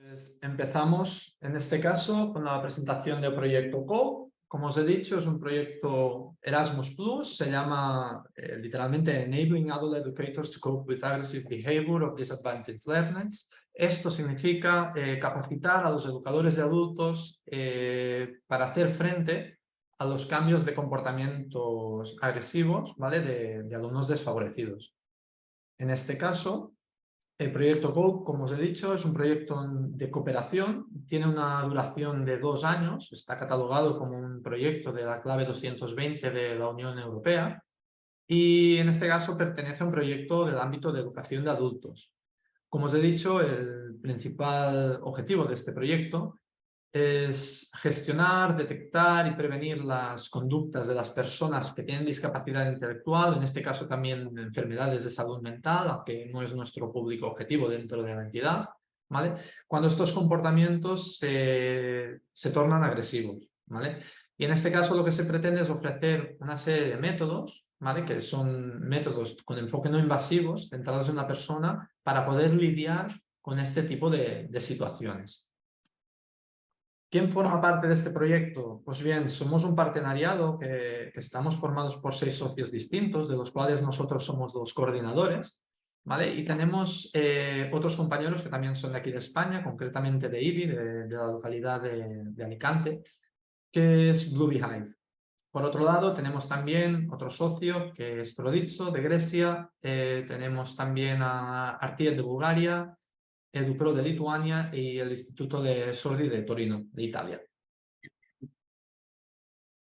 Pues empezamos en este caso con la presentación del proyecto COPE. Como os he dicho, es un proyecto Erasmus+, se llama literalmente Enabling Adult Educators to Cope with Aggressive Behavior of Disadvantaged Learners. Esto significa capacitar a los educadores de adultos para hacer frente a los cambios de comportamientos agresivos, ¿vale? de alumnos desfavorecidos. En este caso, el proyecto COPE, como os he dicho, es un proyecto de cooperación, tiene una duración de 2 años, está catalogado como un proyecto de la clave 220 de la Unión Europea y en este caso pertenece a un proyecto del ámbito de educación de adultos. Como os he dicho, el principal objetivo de este proyecto es gestionar, detectar y prevenir las conductas de las personas que tienen discapacidad intelectual, en este caso también enfermedades de salud mental, aunque no es nuestro público objetivo dentro de la entidad, ¿vale? Cuando estos comportamientos se tornan agresivos, ¿vale? Y en este caso lo que se pretende es ofrecer una serie de métodos, ¿vale? Que son métodos con enfoque no invasivos, centrados en la persona, para poder lidiar con este tipo de situaciones. ¿Quién forma parte de este proyecto? Pues bien, somos un partenariado que estamos formados por 6 socios distintos, de los cuales nosotros somos 2 coordinadores, ¿vale? Y tenemos otros compañeros que también son de aquí de España, concretamente de IBI, de la localidad de Alicante, que es Blue Beehive. Por otro lado, tenemos también otro socio, que es Froditso, de Grecia, tenemos también a Artiet de Bulgaria, EduPro de Lituania y el Instituto de Sordi de Torino, de Italia.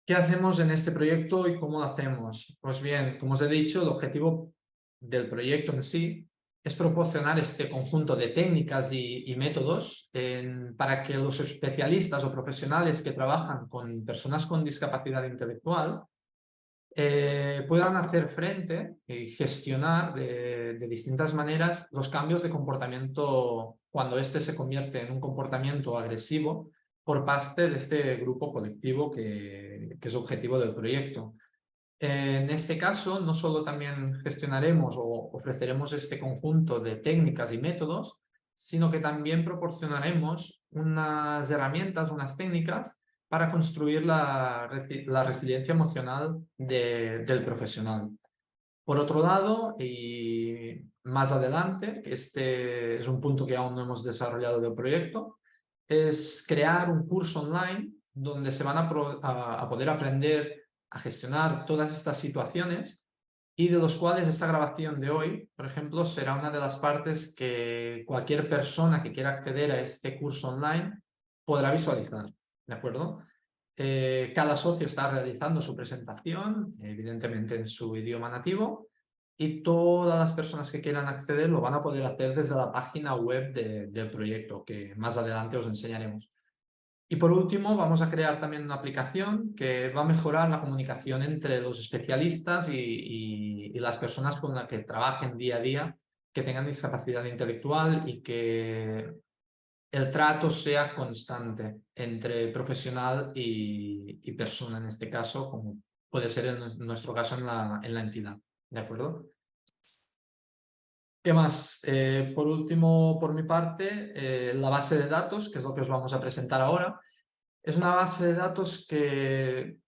¿Qué hacemos en este proyecto y cómo lo hacemos? Pues bien, como os he dicho, el objetivo del proyecto en sí es proporcionar este conjunto de técnicas y métodos para que los especialistas o profesionales que trabajan con personas con discapacidad intelectual puedan hacer frente y gestionar de distintas maneras los cambios de comportamiento cuando éste se convierte en un comportamiento agresivo por parte de este grupo colectivo que es objetivo del proyecto. En este caso, no solo también gestionaremos o ofreceremos este conjunto de técnicas y métodos, sino que también proporcionaremos unas herramientas, unas técnicas para construir la resiliencia emocional del profesional. Por otro lado, y más adelante, este es un punto que aún no hemos desarrollado del proyecto, es crear un curso online donde se van a poder aprender a gestionar todas estas situaciones y de los cuales esta grabación de hoy, por ejemplo, será una de las partes que cualquier persona que quiera acceder a este curso online podrá visualizar, ¿de acuerdo? Cada socio está realizando su presentación, evidentemente en su idioma nativo, y todas las personas que quieran acceder lo van a poder hacer desde la página web del proyecto, que más adelante os enseñaremos. Y por último, vamos a crear también una aplicación que va a mejorar la comunicación entre los especialistas y las personas con las que trabajen día a día, que tengan discapacidad intelectual y que el trato sea constante entre profesional y persona, en este caso, como puede ser en nuestro caso en la entidad. ¿De acuerdo? ¿Qué más? Por último, por mi parte, la base de datos, que es lo que os vamos a presentar ahora. Es una base de datos que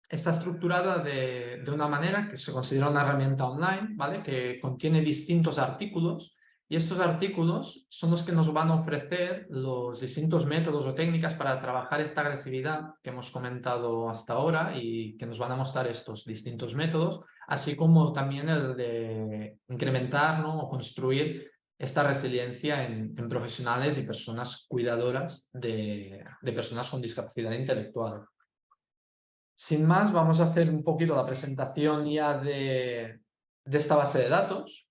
está estructurada de una manera que se considera una herramienta online, ¿vale? Que contiene distintos artículos y estos artículos son los que nos van a ofrecer los distintos métodos o técnicas para trabajar esta agresividad que hemos comentado hasta ahora y que nos van a mostrar estos distintos métodos, así como también el de incrementar, ¿no? O construir esta resiliencia en profesionales y personas cuidadoras de personas con discapacidad intelectual. Sin más, vamos a hacer un poquito la presentación ya de esta base de datos.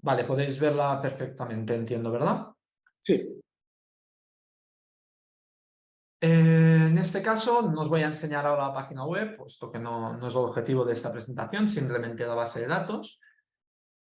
Vale, podéis verla perfectamente, entiendo, ¿verdad? Sí. En este caso, no os voy a enseñar ahora la página web, puesto que no es el objetivo de esta presentación, simplemente la base de datos.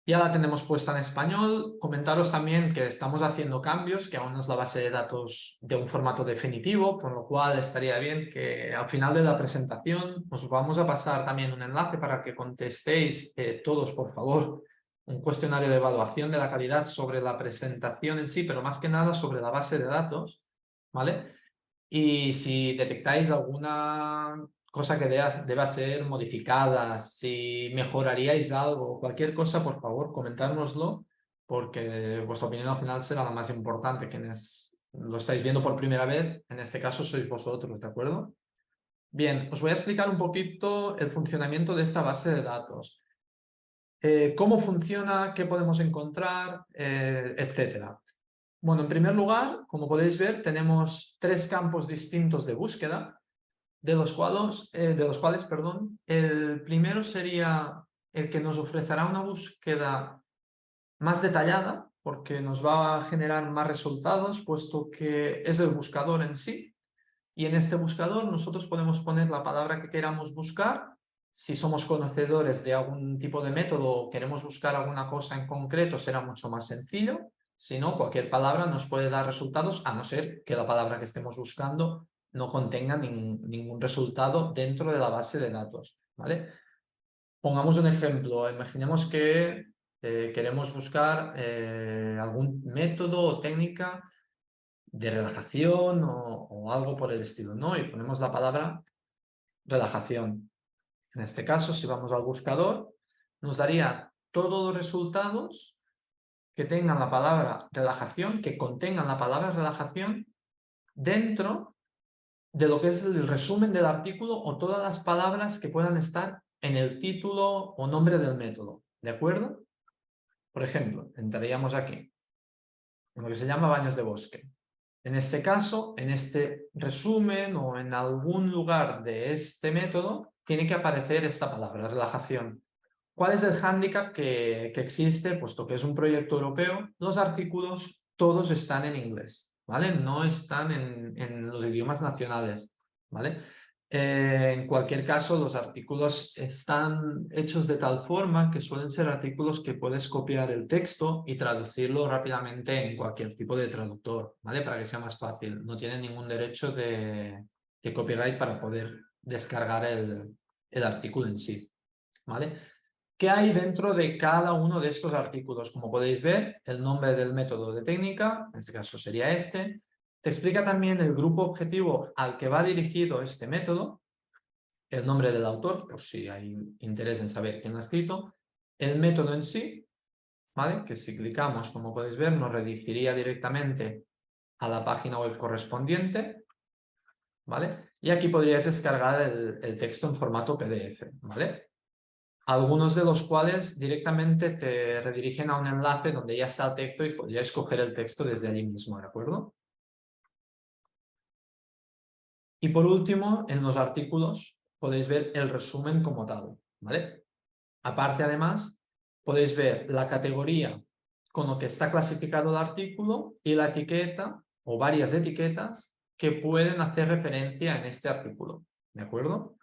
Ya la tenemos puesta en español. Comentaros también que estamos haciendo cambios, que aún no es la base de datos de un formato definitivo, por lo cual estaría bien que al final de la presentación os vamos a pasar también un enlace para que contestéis todos, por favor, un cuestionario de evaluación de la calidad sobre la presentación en sí, pero más que nada sobre la base de datos, ¿vale? Y si detectáis alguna cosa que deba ser modificada, si mejoraríais algo, cualquier cosa, por favor, comentárnoslo, porque vuestra opinión al final será la más importante. Quienes lo estáis viendo por primera vez, en este caso sois vosotros, ¿de acuerdo? Bien, os voy a explicar un poquito el funcionamiento de esta base de datos. Cómo funciona, qué podemos encontrar, etcétera. Bueno, en primer lugar, como podéis ver, tenemos 3 campos distintos de búsqueda, de los cuales, perdón, el primero sería el que nos ofrecerá una búsqueda más detallada, porque nos va a generar más resultados, puesto que es el buscador en sí. Y en este buscador nosotros podemos poner la palabra que queramos buscar. Si somos conocedores de algún tipo de método o queremos buscar alguna cosa en concreto, será mucho más sencillo. Si no, cualquier palabra nos puede dar resultados, a no ser que la palabra que estemos buscando no contenga ningún resultado dentro de la base de datos, ¿vale? Pongamos un ejemplo. Imaginemos que queremos buscar algún método o técnica de relajación o algo por el estilo, ¿no? Y ponemos la palabra relajación. En este caso, si vamos al buscador, nos daría todos los resultados que tengan la palabra relajación, que contengan la palabra relajación dentro de lo que es el resumen del artículo o todas las palabras que puedan estar en el título o nombre del método, ¿de acuerdo? Por ejemplo, entraríamos aquí, en lo que se llama baños de bosque. En este caso, en este resumen o en algún lugar de este método, tiene que aparecer esta palabra, relajación. ¿Cuál es el hándicap que existe? Puesto que es un proyecto europeo, los artículos todos están en inglés, ¿vale? No están en los idiomas nacionales, ¿vale? En cualquier caso, los artículos están hechos de tal forma que suelen ser artículos que puedes copiar el texto y traducirlo rápidamente en cualquier tipo de traductor, ¿vale? Para que sea más fácil. No tienen ningún derecho de copyright para poder descargar el artículo en sí, ¿vale? ¿Qué hay dentro de cada uno de estos artículos? Como podéis ver, el nombre del método de técnica, en este caso sería este. Te explica también el grupo objetivo al que va dirigido este método, el nombre del autor, por si hay interés en saber quién lo ha escrito, el método en sí, ¿vale? Que si clicamos, como podéis ver, nos redirigiría directamente a la página web correspondiente, ¿vale? Y aquí podrías descargar el texto en formato PDF, ¿vale? Algunos de los cuales directamente te redirigen a un enlace donde ya está el texto y podrías coger el texto desde allí mismo, ¿de acuerdo? Y por último, en los artículos podéis ver el resumen como tal, ¿vale? Aparte, además, podéis ver la categoría con lo que está clasificado el artículo y la etiqueta o varias etiquetas que pueden hacer referencia en este artículo, ¿de acuerdo?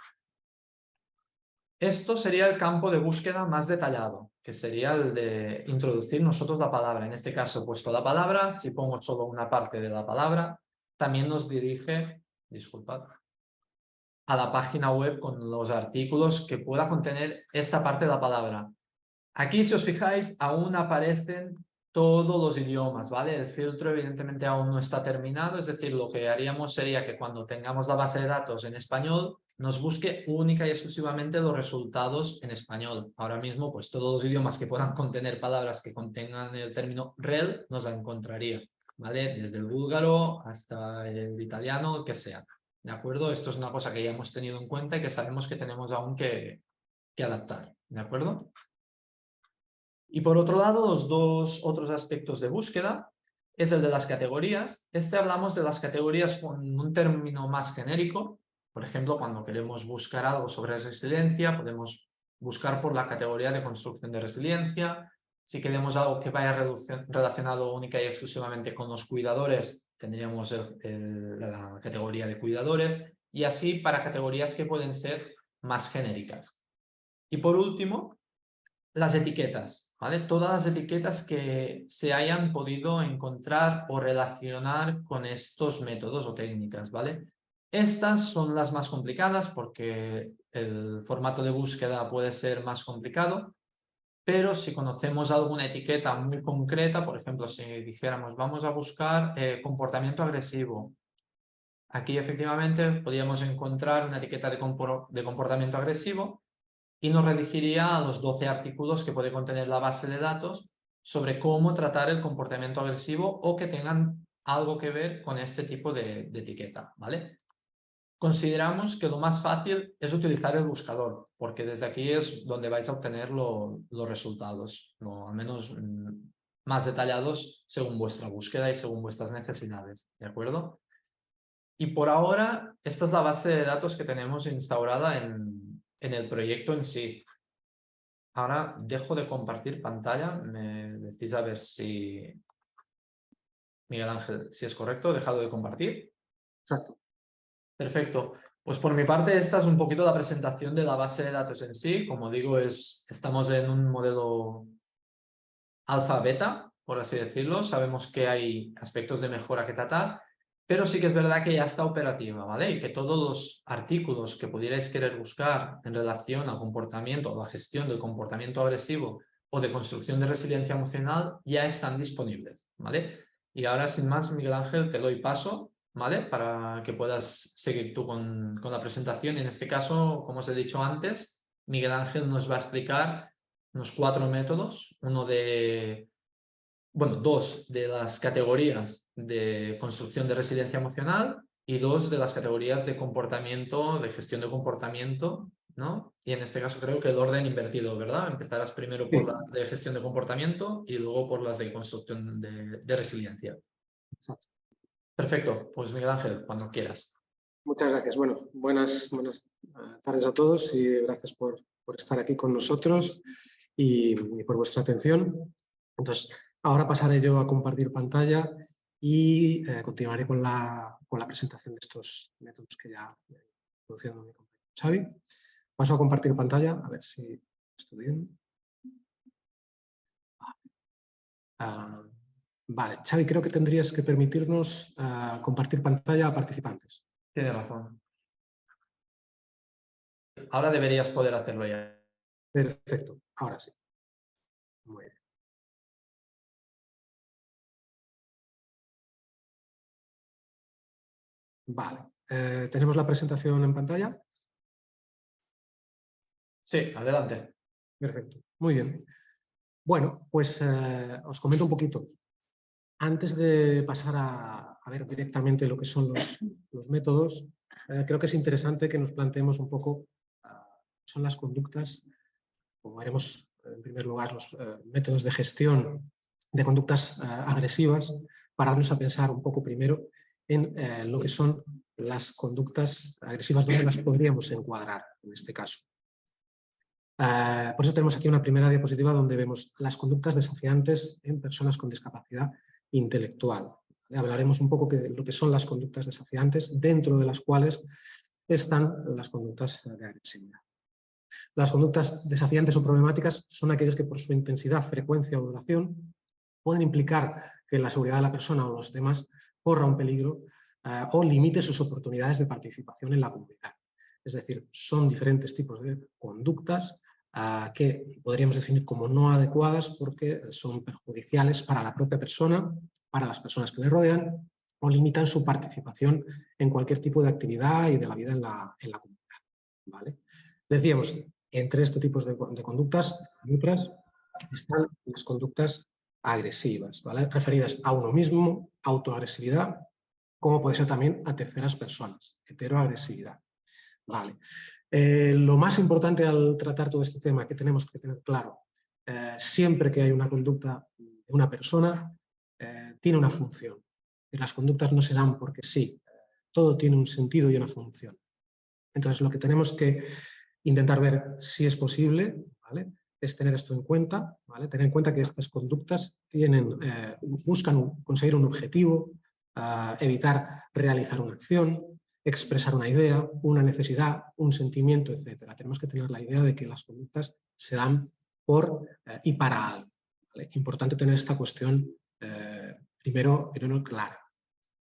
Esto sería el campo de búsqueda más detallado, que sería el de introducir nosotros la palabra. En este caso he puesto la palabra, si pongo solo una parte de la palabra, también nos dirige, disculpad, a la página web con los artículos que pueda contener esta parte de la palabra. Aquí, si os fijáis, aún aparecen todos los idiomas, ¿vale? El filtro evidentemente aún no está terminado, es decir, lo que haríamos sería que cuando tengamos la base de datos en español, nos busque única y exclusivamente los resultados en español. Ahora mismo, pues todos los idiomas que puedan contener palabras que contengan el término rel, nos la encontraría, ¿vale? Desde el búlgaro hasta el italiano, el que sea, ¿de acuerdo? Esto es una cosa que ya hemos tenido en cuenta y que sabemos que tenemos aún que adaptar, ¿de acuerdo? Y por otro lado, los dos otros aspectos de búsqueda es el de las categorías. Hablamos de las categorías con un término más genérico. Por ejemplo, cuando queremos buscar algo sobre resiliencia, podemos buscar por la categoría de construcción de resiliencia. Si queremos algo que vaya relacionado única y exclusivamente con los cuidadores, tendríamos la categoría de cuidadores. Y así para categorías que pueden ser más genéricas. Y por último, las etiquetas, ¿vale? Todas las etiquetas que se hayan podido encontrar o relacionar con estos métodos o técnicas, ¿vale? Estas son las más complicadas porque el formato de búsqueda puede ser más complicado, pero si conocemos alguna etiqueta muy concreta, por ejemplo, si dijéramos vamos a buscar comportamiento agresivo, aquí efectivamente podríamos encontrar una etiqueta de comportamiento agresivo y nos redirigiría a los 12 artículos que puede contener la base de datos sobre cómo tratar el comportamiento agresivo o que tengan algo que ver con este tipo de etiqueta, ¿vale? Consideramos que lo más fácil es utilizar el buscador, porque desde aquí es donde vais a obtener los resultados, al menos más detallados según vuestra búsqueda y según vuestras necesidades, ¿de acuerdo? Y por ahora, esta es la base de datos que tenemos instaurada en el proyecto en sí. Ahora dejo de compartir pantalla, me decís a ver si, Miguel Ángel, si es correcto, he dejado de compartir. Exacto. Perfecto. Pues por mi parte, esta es un poquito la presentación de la base de datos en sí. Como digo, estamos en un modelo alfa-beta, por así decirlo. Sabemos que hay aspectos de mejora que tratar, pero sí que es verdad que ya está operativa, ¿vale? Y que todos los artículos que pudierais querer buscar en relación al comportamiento o la gestión del comportamiento agresivo o de construcción de resiliencia emocional ya están disponibles, ¿vale? Y ahora, sin más, Miguel Ángel, te doy paso, ¿vale? Para que puedas seguir tú con la presentación. En este caso, como os he dicho antes, Miguel Ángel nos va a explicar unos 4 métodos, dos de las categorías de construcción de resiliencia emocional y 2 de las categorías de comportamiento, de gestión de comportamiento, ¿no? Y en este caso creo que el orden invertido, ¿verdad? Empezarás primero por las de gestión de comportamiento y luego por las de construcción de resiliencia. Exacto. Perfecto, pues Miguel Ángel, cuando quieras. Muchas gracias. Bueno, buenas tardes a todos y gracias por estar aquí con nosotros y por vuestra atención. Entonces, ahora pasaré yo a compartir pantalla y continuaré con la presentación de estos métodos que ya he introducido mi compañero Xavi. Paso a compartir pantalla, a ver si estoy bien. Vale, Xavi, creo que tendrías que permitirnos compartir pantalla a participantes. Tienes razón. Ahora deberías poder hacerlo ya. Perfecto, ahora sí. Muy bien. Vale, ¿tenemos la presentación en pantalla? Sí, adelante. Perfecto, muy bien. Bueno, pues os comento un poquito. Antes de pasar a ver directamente lo que son los métodos, creo que es interesante que nos planteemos un poco son las conductas, como veremos en primer lugar los métodos de gestión de conductas agresivas, para darnos a pensar un poco primero en lo que son las conductas agresivas, donde las podríamos encuadrar en este caso. Por eso tenemos aquí una primera diapositiva donde vemos las conductas desafiantes en personas con discapacidad intelectual. Hablaremos un poco de lo que son las conductas desafiantes, dentro de las cuales están las conductas de agresividad. Las conductas desafiantes o problemáticas son aquellas que por su intensidad, frecuencia o duración pueden implicar que la seguridad de la persona o los demás corra un peligro o limite sus oportunidades de participación en la comunidad. Es decir, son diferentes tipos de conductas que podríamos definir como no adecuadas porque son perjudiciales para la propia persona, para las personas que le rodean o limitan su participación en cualquier tipo de actividad y de la vida en la comunidad. ¿Vale? Decíamos, entre este tipo de conductas y otras están las conductas agresivas, ¿vale? Referidas a uno mismo, autoagresividad, como puede ser también a terceras personas, heteroagresividad. Vale. Lo más importante al tratar todo este tema que tenemos que tener claro, siempre que hay una conducta de una persona, tiene una función. Y las conductas no se dan porque sí, todo tiene un sentido y una función. Entonces, lo que tenemos que intentar ver si es posible, ¿vale?, es tener esto en cuenta, ¿vale? Tener en cuenta que estas conductas buscan conseguir un objetivo, evitar realizar una acción, expresar una idea, una necesidad, un sentimiento, etc. Tenemos que tener la idea de que las conductas se dan por y para algo, ¿vale? Importante tener esta cuestión primero clara.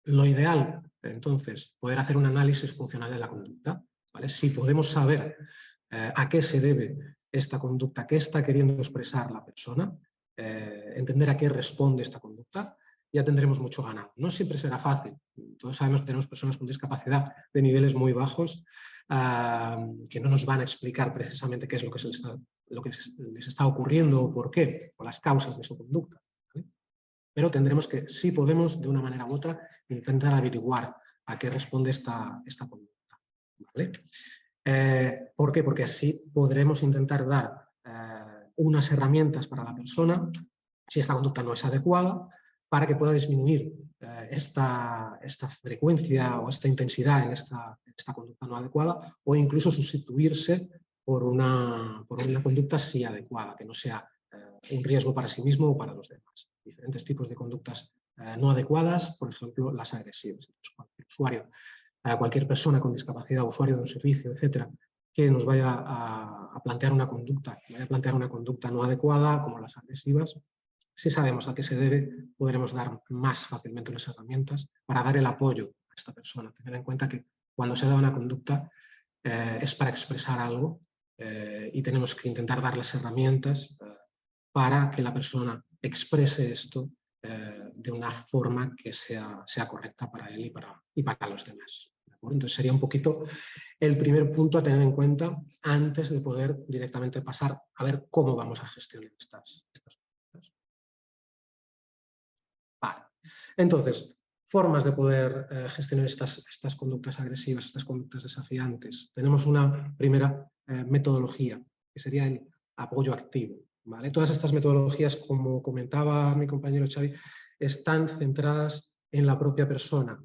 Lo ideal, entonces, poder hacer un análisis funcional de la conducta, ¿vale? Si podemos saber a qué se debe esta conducta, qué está queriendo expresar la persona, entender a qué responde esta conducta, ya tendremos mucho ganado. No siempre será fácil. Todos sabemos que tenemos personas con discapacidad de niveles muy bajos que no nos van a explicar precisamente qué es lo que les está ocurriendo o por qué, o las causas de su conducta, ¿vale? Pero tendremos que, si podemos, de una manera u otra, intentar averiguar a qué responde esta conducta, ¿vale? ¿Por qué? Porque así podremos intentar dar unas herramientas para la persona, si esta conducta no es adecuada, para que pueda disminuir esta frecuencia o esta intensidad en esta conducta no adecuada, o incluso sustituirse por una conducta sí adecuada, que no sea un riesgo para sí mismo o para los demás. Diferentes tipos de conductas no adecuadas, por ejemplo, las agresivas. Entonces, cualquier persona con discapacidad, usuario de un servicio, etcétera, que nos vaya a plantear una conducta no adecuada, como las agresivas, si sabemos a qué se debe, podremos dar más fácilmente unas herramientas para dar el apoyo a esta persona. Tener en cuenta que cuando se da una conducta es para expresar algo y tenemos que intentar dar las herramientas para que la persona exprese esto de una forma que sea correcta para él y para los demás. Entonces sería un poquito el primer punto a tener en cuenta antes de poder directamente pasar a ver cómo vamos a gestionar estas cosas. Vale. Entonces, formas de poder gestionar estas conductas agresivas, estas conductas desafiantes. Tenemos una primera metodología, que sería el apoyo activo, ¿vale? Todas estas metodologías, como comentaba mi compañero Xavi, están centradas en la propia persona,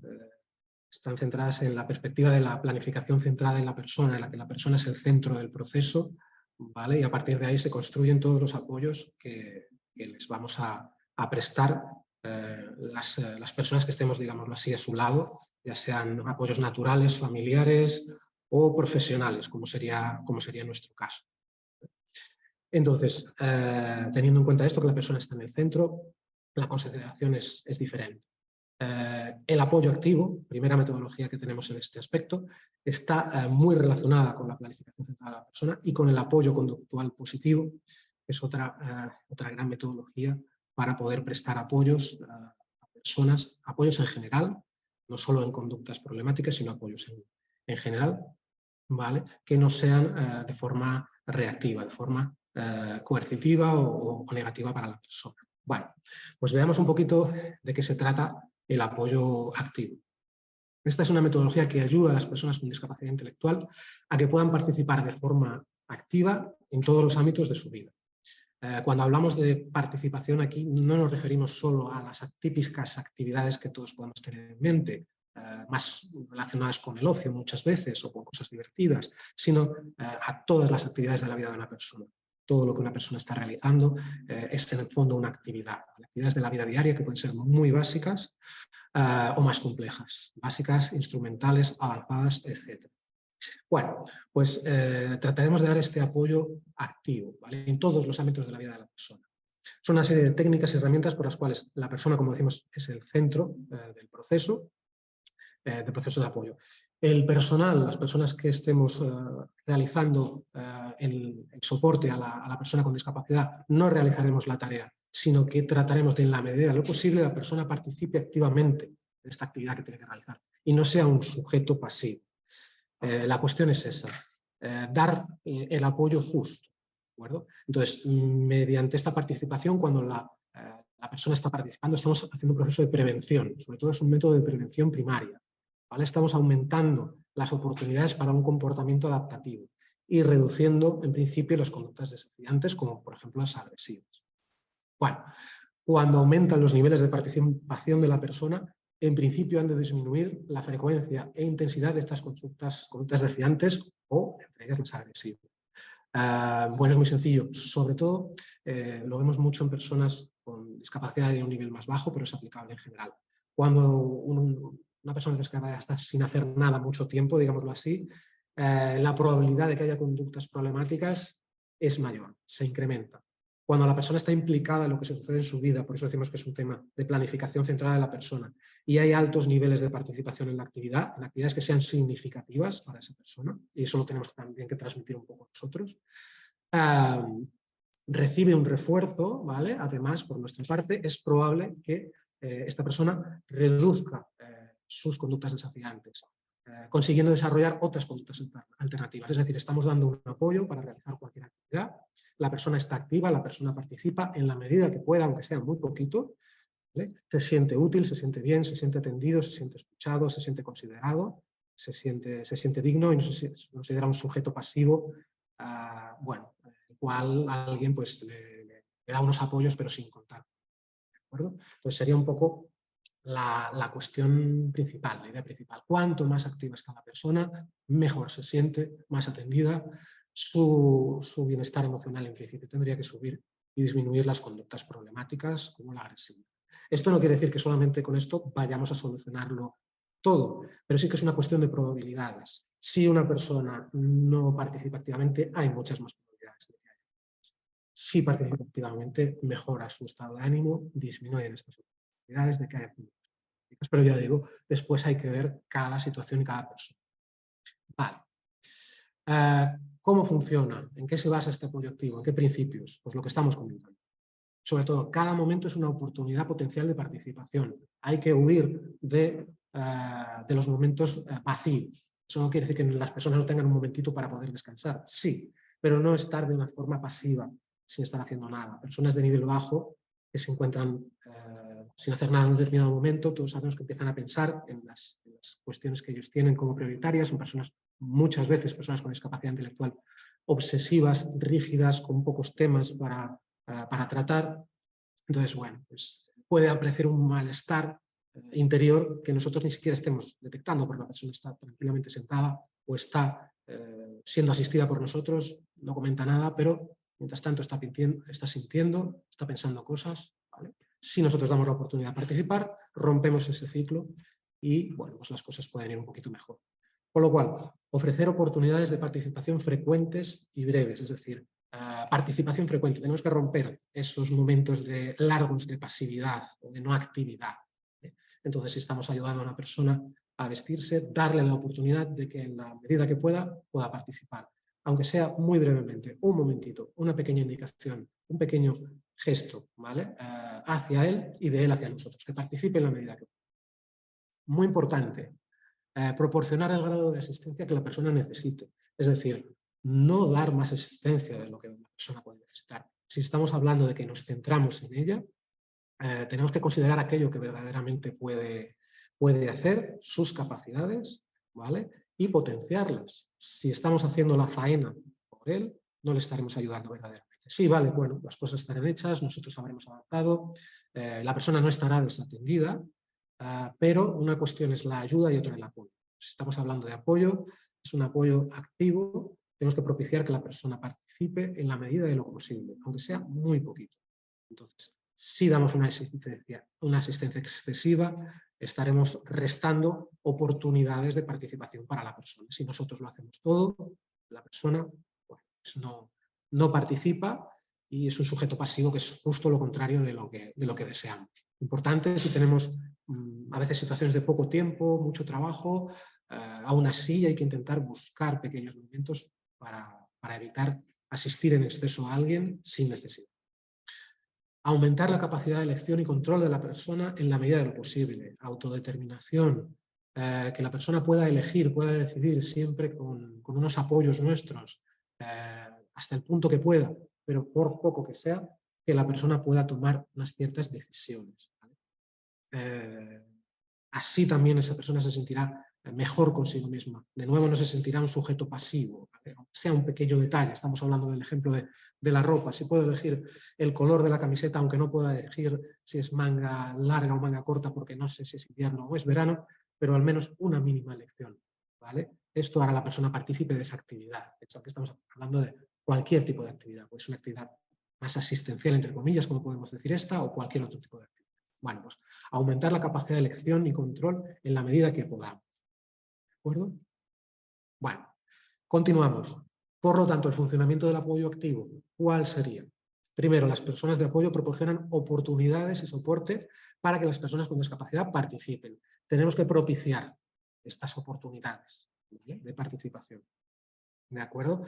están centradas en la perspectiva de la planificación centrada en la persona, en la que la persona es el centro del proceso, ¿vale? Y a partir de ahí se construyen todos los apoyos que les vamos a prestar las personas que estemos, digámoslo así, a su lado, ya sean apoyos naturales, familiares o profesionales, como sería nuestro caso. Entonces, teniendo en cuenta esto, que la persona está en el centro, la consideración es diferente. El apoyo activo, primera metodología que tenemos en este aspecto, está muy relacionada con la planificación centrada de la persona y con el apoyo conductual positivo, que es otra gran metodología para poder prestar apoyos a personas, apoyos en general, no solo en conductas problemáticas, sino apoyos en general, ¿vale? Que no sean de forma reactiva, de forma coercitiva o negativa para la persona. Bueno, pues veamos un poquito de qué se trata el apoyo activo. Esta es una metodología que ayuda a las personas con discapacidad intelectual a que puedan participar de forma activa en todos los ámbitos de su vida. Cuando hablamos de participación aquí no nos referimos solo a las típicas actividades que todos podemos tener en mente, más relacionadas con el ocio muchas veces o con cosas divertidas, sino a todas las actividades de la vida de una persona. Todo lo que una persona está realizando es en el fondo una actividad. Actividades de la vida diaria que pueden ser muy básicas o más complejas, básicas, instrumentales, avanzadas, etc. Bueno, pues trataremos de dar este apoyo activo, ¿vale? En todos los ámbitos de la vida de la persona. Son una serie de técnicas y herramientas por las cuales la persona, como decimos, es el centro del proceso de apoyo. El personal, las personas que estemos realizando el soporte a la persona con discapacidad, no realizaremos la tarea, sino que trataremos de, en la medida de lo posible, la persona participe activamente en esta actividad que tiene que realizar y no sea un sujeto pasivo. La cuestión es esa, dar el apoyo justo, ¿de acuerdo? Entonces, mediante esta participación, cuando la persona está participando, estamos haciendo un proceso de prevención, sobre todo es un método de prevención primaria, ¿vale? Estamos aumentando las oportunidades para un comportamiento adaptativo y reduciendo, en principio, las conductas desafiantes, como por ejemplo las agresivas. Bueno, cuando aumentan los niveles de participación de la persona, en principio han de disminuir la frecuencia e intensidad de estas conductas desafiantes o, entre ellas, las agresivas. Bueno, es muy sencillo. Sobre todo, lo vemos mucho en personas con discapacidad de un nivel más bajo, pero es aplicable en general. Cuando una persona con discapacidad está sin hacer nada mucho tiempo, digámoslo así, la probabilidad de que haya conductas problemáticas es mayor, se incrementa. Cuando la persona está implicada en lo que se sucede en su vida, por eso decimos que es un tema de planificación centrada en la persona, y hay altos niveles de participación en la actividad, en actividades que sean significativas para esa persona, y eso lo tenemos también que transmitir un poco nosotros, recibe un refuerzo, ¿vale? Además, por nuestra parte, es probable que esta persona reduzca sus conductas desafiantes, consiguiendo desarrollar otras conductas alternativas. Es decir, estamos dando un apoyo para realizar cualquier actividad, la persona está activa, la persona participa en la medida que pueda, aunque sea muy poquito, ¿vale? Se siente útil, se siente bien, se siente atendido, se siente escuchado, se siente considerado, se siente digno y no se considera un sujeto pasivo, bueno, el cual alguien pues, le da unos apoyos pero sin contar. ¿De acuerdo? Entonces sería un poco la cuestión principal, la idea principal. Cuanto más activa está la persona, mejor se siente, más atendida, su bienestar emocional en principio tendría que subir y disminuir las conductas problemáticas como la agresividad. Esto no quiere decir que solamente con esto vayamos a solucionarlo todo, pero sí que es una cuestión de probabilidades. Si una persona no participa activamente, hay muchas más probabilidades de que haya. Si participa activamente, mejora su estado de ánimo, disminuyen estas probabilidades de que haya conductas problemáticas. Pero ya digo, después hay que ver cada situación y cada persona. Vale. ¿Cómo funciona? ¿En qué se basa este apoyo activo? ¿En qué principios? Pues lo que estamos comentando. Sobre todo, cada momento es una oportunidad potencial de participación. Hay que huir de los momentos vacíos. Eso no quiere decir que las personas no tengan un momentito para poder descansar. Sí, pero no estar de una forma pasiva, sin estar haciendo nada. Personas de nivel bajo que se encuentran sin hacer nada en un determinado momento, todos sabemos que empiezan a pensar en las cuestiones que ellos tienen como prioritarias. Son personas, muchas veces, personas con discapacidad intelectual obsesivas, rígidas, con pocos temas para tratar. Entonces, bueno, pues puede aparecer un malestar interior que nosotros ni siquiera estemos detectando, porque la persona está tranquilamente sentada o está siendo asistida por nosotros, no comenta nada, pero mientras tanto está sintiendo, está pensando cosas, ¿vale? Si nosotros damos la oportunidad de participar, rompemos ese ciclo y, bueno, pues las cosas pueden ir un poquito mejor. Con lo cual, ofrecer oportunidades de participación frecuentes y breves, es decir, participación frecuente. Tenemos que romper esos momentos largos de pasividad o de no actividad. Entonces, si estamos ayudando a una persona a vestirse, darle la oportunidad de que en la medida que pueda participar, aunque sea muy brevemente, un momentito, una pequeña indicación, un pequeño gesto, ¿vale? Hacia él y de él hacia nosotros, que participe en la medida que pueda. Muy importante, proporcionar el grado de asistencia que la persona necesite. Es decir, no dar más asistencia de lo que una persona puede necesitar. Si estamos hablando de que nos centramos en ella, tenemos que considerar aquello que verdaderamente puede hacer, sus capacidades, ¿vale? Y potenciarlas. Si estamos haciendo la faena por él, no le estaremos ayudando verdaderamente. Sí, vale, bueno, las cosas estarán hechas, nosotros habremos avanzado, la persona no estará desatendida, pero una cuestión es la ayuda y otra el apoyo. Si estamos hablando de apoyo, es un apoyo activo, tenemos que propiciar que la persona participe en la medida de lo posible, aunque sea muy poquito. Entonces, si damos una asistencia excesiva, estaremos restando oportunidades de participación para la persona. Si nosotros lo hacemos todo, la persona pues no participa y es un sujeto pasivo, que es justo lo contrario de lo que deseamos. Importante, si tenemos a veces situaciones de poco tiempo, mucho trabajo, aún así hay que intentar buscar pequeños momentos para evitar asistir en exceso a alguien sin necesidad. Aumentar la capacidad de elección y control de la persona en la medida de lo posible. Autodeterminación, que la persona pueda elegir, pueda decidir siempre con unos apoyos nuestros, hasta el punto que pueda, pero por poco que sea, que la persona pueda tomar unas ciertas decisiones, ¿vale? Así también esa persona se sentirá mejor consigo misma. De nuevo, no se sentirá un sujeto pasivo, ¿vale? Sea un pequeño detalle. Estamos hablando del ejemplo de la ropa. Si puedo elegir el color de la camiseta, aunque no pueda elegir si es manga larga o manga corta, porque no sé si es invierno o es verano, pero al menos una mínima elección, ¿vale? Esto hará a la persona partícipe de esa actividad. Aunque estamos hablando de cualquier tipo de actividad, pues una actividad más asistencial, entre comillas, como podemos decir esta, o cualquier otro tipo de actividad. Bueno, pues aumentar la capacidad de elección y control en la medida que podamos. ¿De acuerdo? Bueno, continuamos. Por lo tanto, el funcionamiento del apoyo activo, ¿cuál sería? Primero, las personas de apoyo proporcionan oportunidades y soporte para que las personas con discapacidad participen. Tenemos que propiciar estas oportunidades, ¿vale?, de participación. ¿de acuerdo?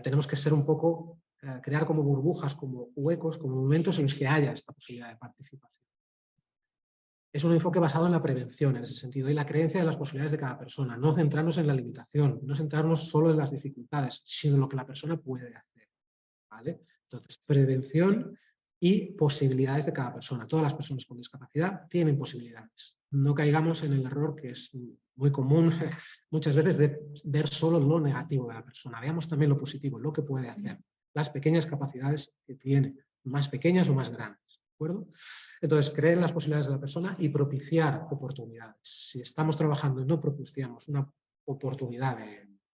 Tenemos que ser un poco, crear como burbujas, como huecos, como momentos en los que haya esta posibilidad de participación. Es un enfoque basado en la prevención en ese sentido y la creencia de las posibilidades de cada persona, no centrarnos en la limitación, no centrarnos solo en las dificultades, sino en lo que la persona puede hacer, ¿vale? Entonces, prevención y posibilidades de cada persona. Todas las personas con discapacidad tienen posibilidades. No caigamos en el error que es muy común muchas veces de ver solo lo negativo de la persona. Veamos también lo positivo, lo que puede hacer, las pequeñas capacidades que tiene, más pequeñas o más grandes, ¿de acuerdo? Entonces, creer en las posibilidades de la persona y propiciar oportunidades. Si estamos trabajando y no propiciamos una oportunidad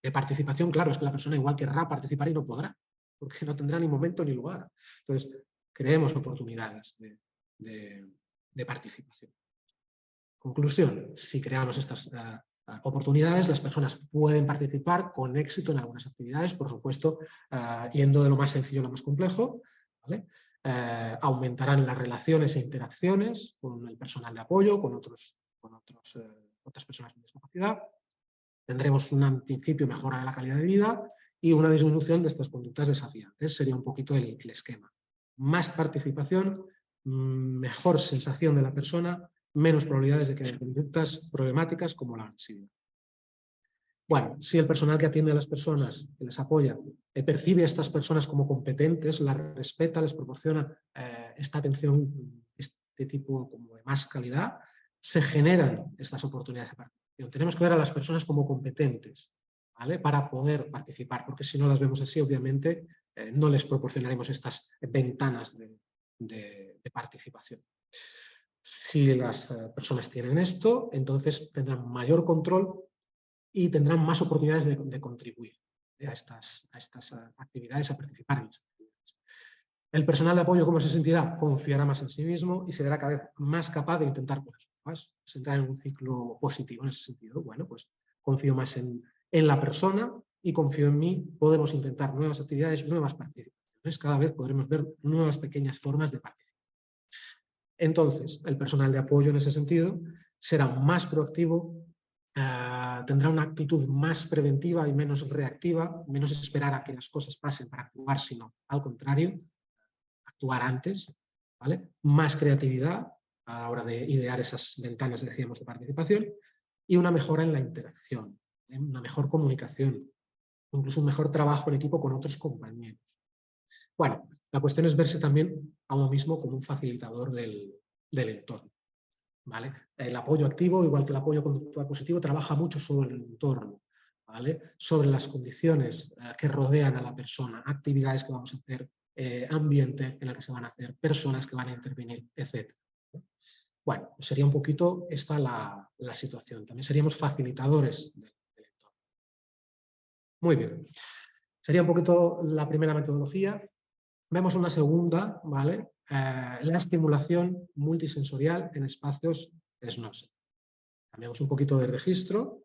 de participación, claro, es que la persona igual querrá participar y no podrá, porque no tendrá ni momento ni lugar. Entonces, creemos oportunidades de participación. Conclusión, si creamos estas oportunidades, las personas pueden participar con éxito en algunas actividades, por supuesto, yendo de lo más sencillo a lo más complejo, ¿vale? Aumentarán las relaciones e interacciones con el personal de apoyo, con otras personas con discapacidad. Tendremos un principio mejora de la calidad de vida y una disminución de estas conductas desafiantes. Sería un poquito el esquema. Más participación, mejor sensación de la persona, menos probabilidades de que haya conductas problemáticas como la agresividad. Bueno, si el personal que atiende a las personas, que les apoya, percibe a estas personas como competentes, las respeta, les proporciona esta atención, este tipo como de más calidad, se generan estas oportunidades de participación. Tenemos que ver a las personas como competentes, ¿vale? Para poder participar, porque si no las vemos así, obviamente, no les proporcionaremos estas ventanas de participación. Si las personas tienen esto, entonces tendrán mayor control y tendrán más oportunidades de contribuir a estas actividades, a participar en estas actividades. El personal de apoyo, ¿cómo se sentirá? Confiará más en sí mismo y se verá cada vez más capaz de intentar cosas, entrar en un ciclo positivo en ese sentido. Bueno, pues confío más en la persona y confío en mí, podemos intentar nuevas actividades, nuevas participaciones, cada vez podremos ver nuevas pequeñas formas de participar. Entonces, el personal de apoyo en ese sentido será más proactivo, tendrá una actitud más preventiva y menos reactiva, menos esperar a que las cosas pasen para actuar, sino al contrario, actuar antes, ¿vale? Más creatividad a la hora de idear esas ventanas, decíamos, de participación y una mejora en la interacción, una mejor comunicación, incluso un mejor trabajo en equipo con otros compañeros. Bueno, la cuestión es verse también a uno mismo como un facilitador del entorno. ¿Vale? El apoyo activo, igual que el apoyo conductual positivo, trabaja mucho sobre el entorno, ¿vale? Sobre las condiciones que rodean a la persona, actividades que vamos a hacer, ambiente en el que se van a hacer, personas que van a intervenir, etc. Bueno, pues sería un poquito esta la situación. También seríamos facilitadores del entorno. Muy bien. Sería un poquito la primera metodología. Vemos una segunda, ¿vale? La estimulación multisensorial en espacios SNOSE. Cambiamos un poquito de registro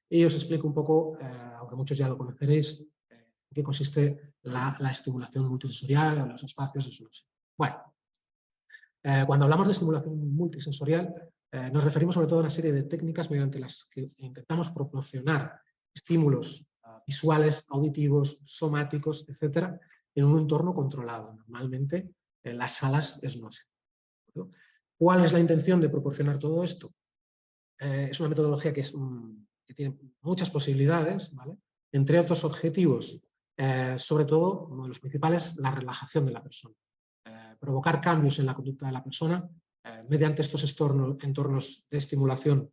y os explico un poco, aunque muchos ya lo conoceréis, en qué consiste la estimulación multisensorial en los espacios SNOSE. Bueno, cuando hablamos de estimulación multisensorial, nos referimos sobre todo a una serie de técnicas mediante las que intentamos proporcionar estímulos visuales, auditivos, somáticos, etcétera, en un entorno controlado, normalmente en las salas SNOSE. ¿Cuál es la intención de proporcionar todo esto? Es una metodología que tiene muchas posibilidades, ¿vale? Entre otros objetivos, sobre todo, uno de los principales, la relajación de la persona. Provocar cambios en la conducta de la persona mediante estos entornos de estimulación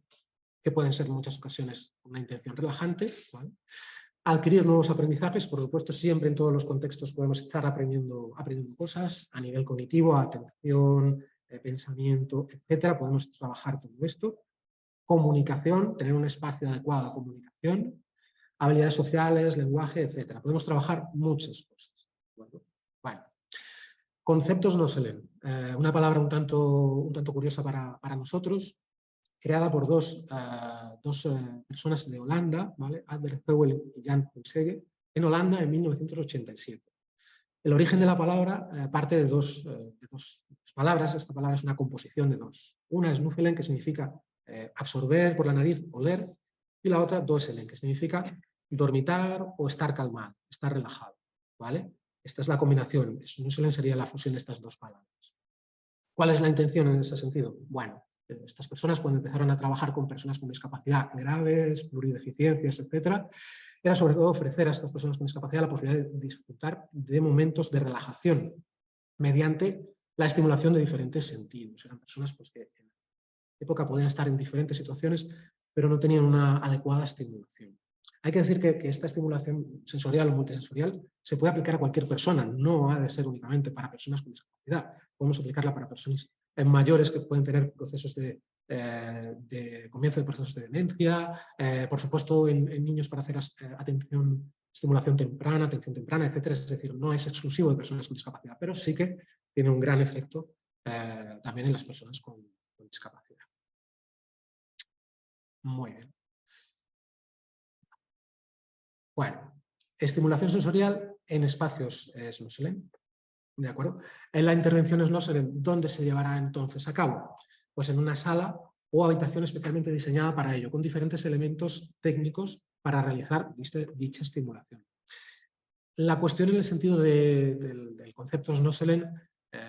que pueden ser en muchas ocasiones una intención relajante, ¿vale? Adquirir nuevos aprendizajes, por supuesto, siempre en todos los contextos podemos estar aprendiendo cosas a nivel cognitivo, atención, pensamiento, etcétera. Podemos trabajar todo esto. Comunicación, tener un espacio adecuado a comunicación, habilidades sociales, lenguaje, etcétera. Podemos trabajar muchas cosas. Bueno, conceptos no se leen. Una palabra un tanto curiosa para nosotros, creada por dos personas de Holanda, ¿vale? Albert Heuvel y Jan Husege, en Holanda en 1987. El origen de la palabra parte de dos palabras. Esta palabra es una composición de dos. Una es nuffelen, que significa absorber por la nariz, oler, y la otra doselen, que significa dormitar o estar calmado, estar relajado, ¿vale? Esta es la combinación, Snoezelen sería la fusión de estas dos palabras. ¿Cuál es la intención en ese sentido? Bueno, estas personas cuando empezaron a trabajar con personas con discapacidad graves, plurideficiencias, etcétera, era sobre todo ofrecer a estas personas con discapacidad la posibilidad de disfrutar de momentos de relajación mediante la estimulación de diferentes sentidos. Eran personas pues, que en época podían estar en diferentes situaciones, pero no tenían una adecuada estimulación. Hay que decir que esta estimulación sensorial o multisensorial se puede aplicar a cualquier persona, no ha de ser únicamente para personas con discapacidad. Podemos aplicarla para personas mayores que pueden tener procesos de comienzo de procesos de demencia, por supuesto en niños para hacer estimulación temprana, atención temprana, etcétera. Es decir, no es exclusivo de personas con discapacidad, pero sí que tiene un gran efecto también en las personas con discapacidad. Muy bien. Bueno, estimulación sensorial en espacios Snoezelen, ¿de acuerdo? En la intervención Snoezelen, ¿dónde se llevará entonces a cabo? Pues en una sala o habitación especialmente diseñada para ello, con diferentes elementos técnicos para realizar dicha estimulación. La cuestión en el sentido del concepto Snoezelen,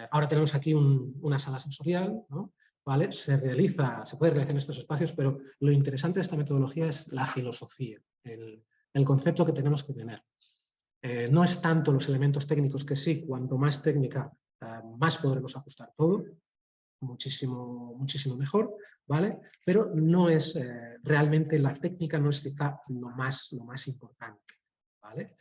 ahora tenemos aquí una sala sensorial, ¿no? ¿Vale? Se puede realizar en estos espacios, pero lo interesante de esta metodología es la filosofía, el concepto que tenemos que tener. No es tanto los elementos técnicos, que sí, cuanto más técnica, más podremos ajustar todo, muchísimo, muchísimo mejor, ¿vale? Pero no es realmente la técnica, no es quizá lo más importante, ¿vale?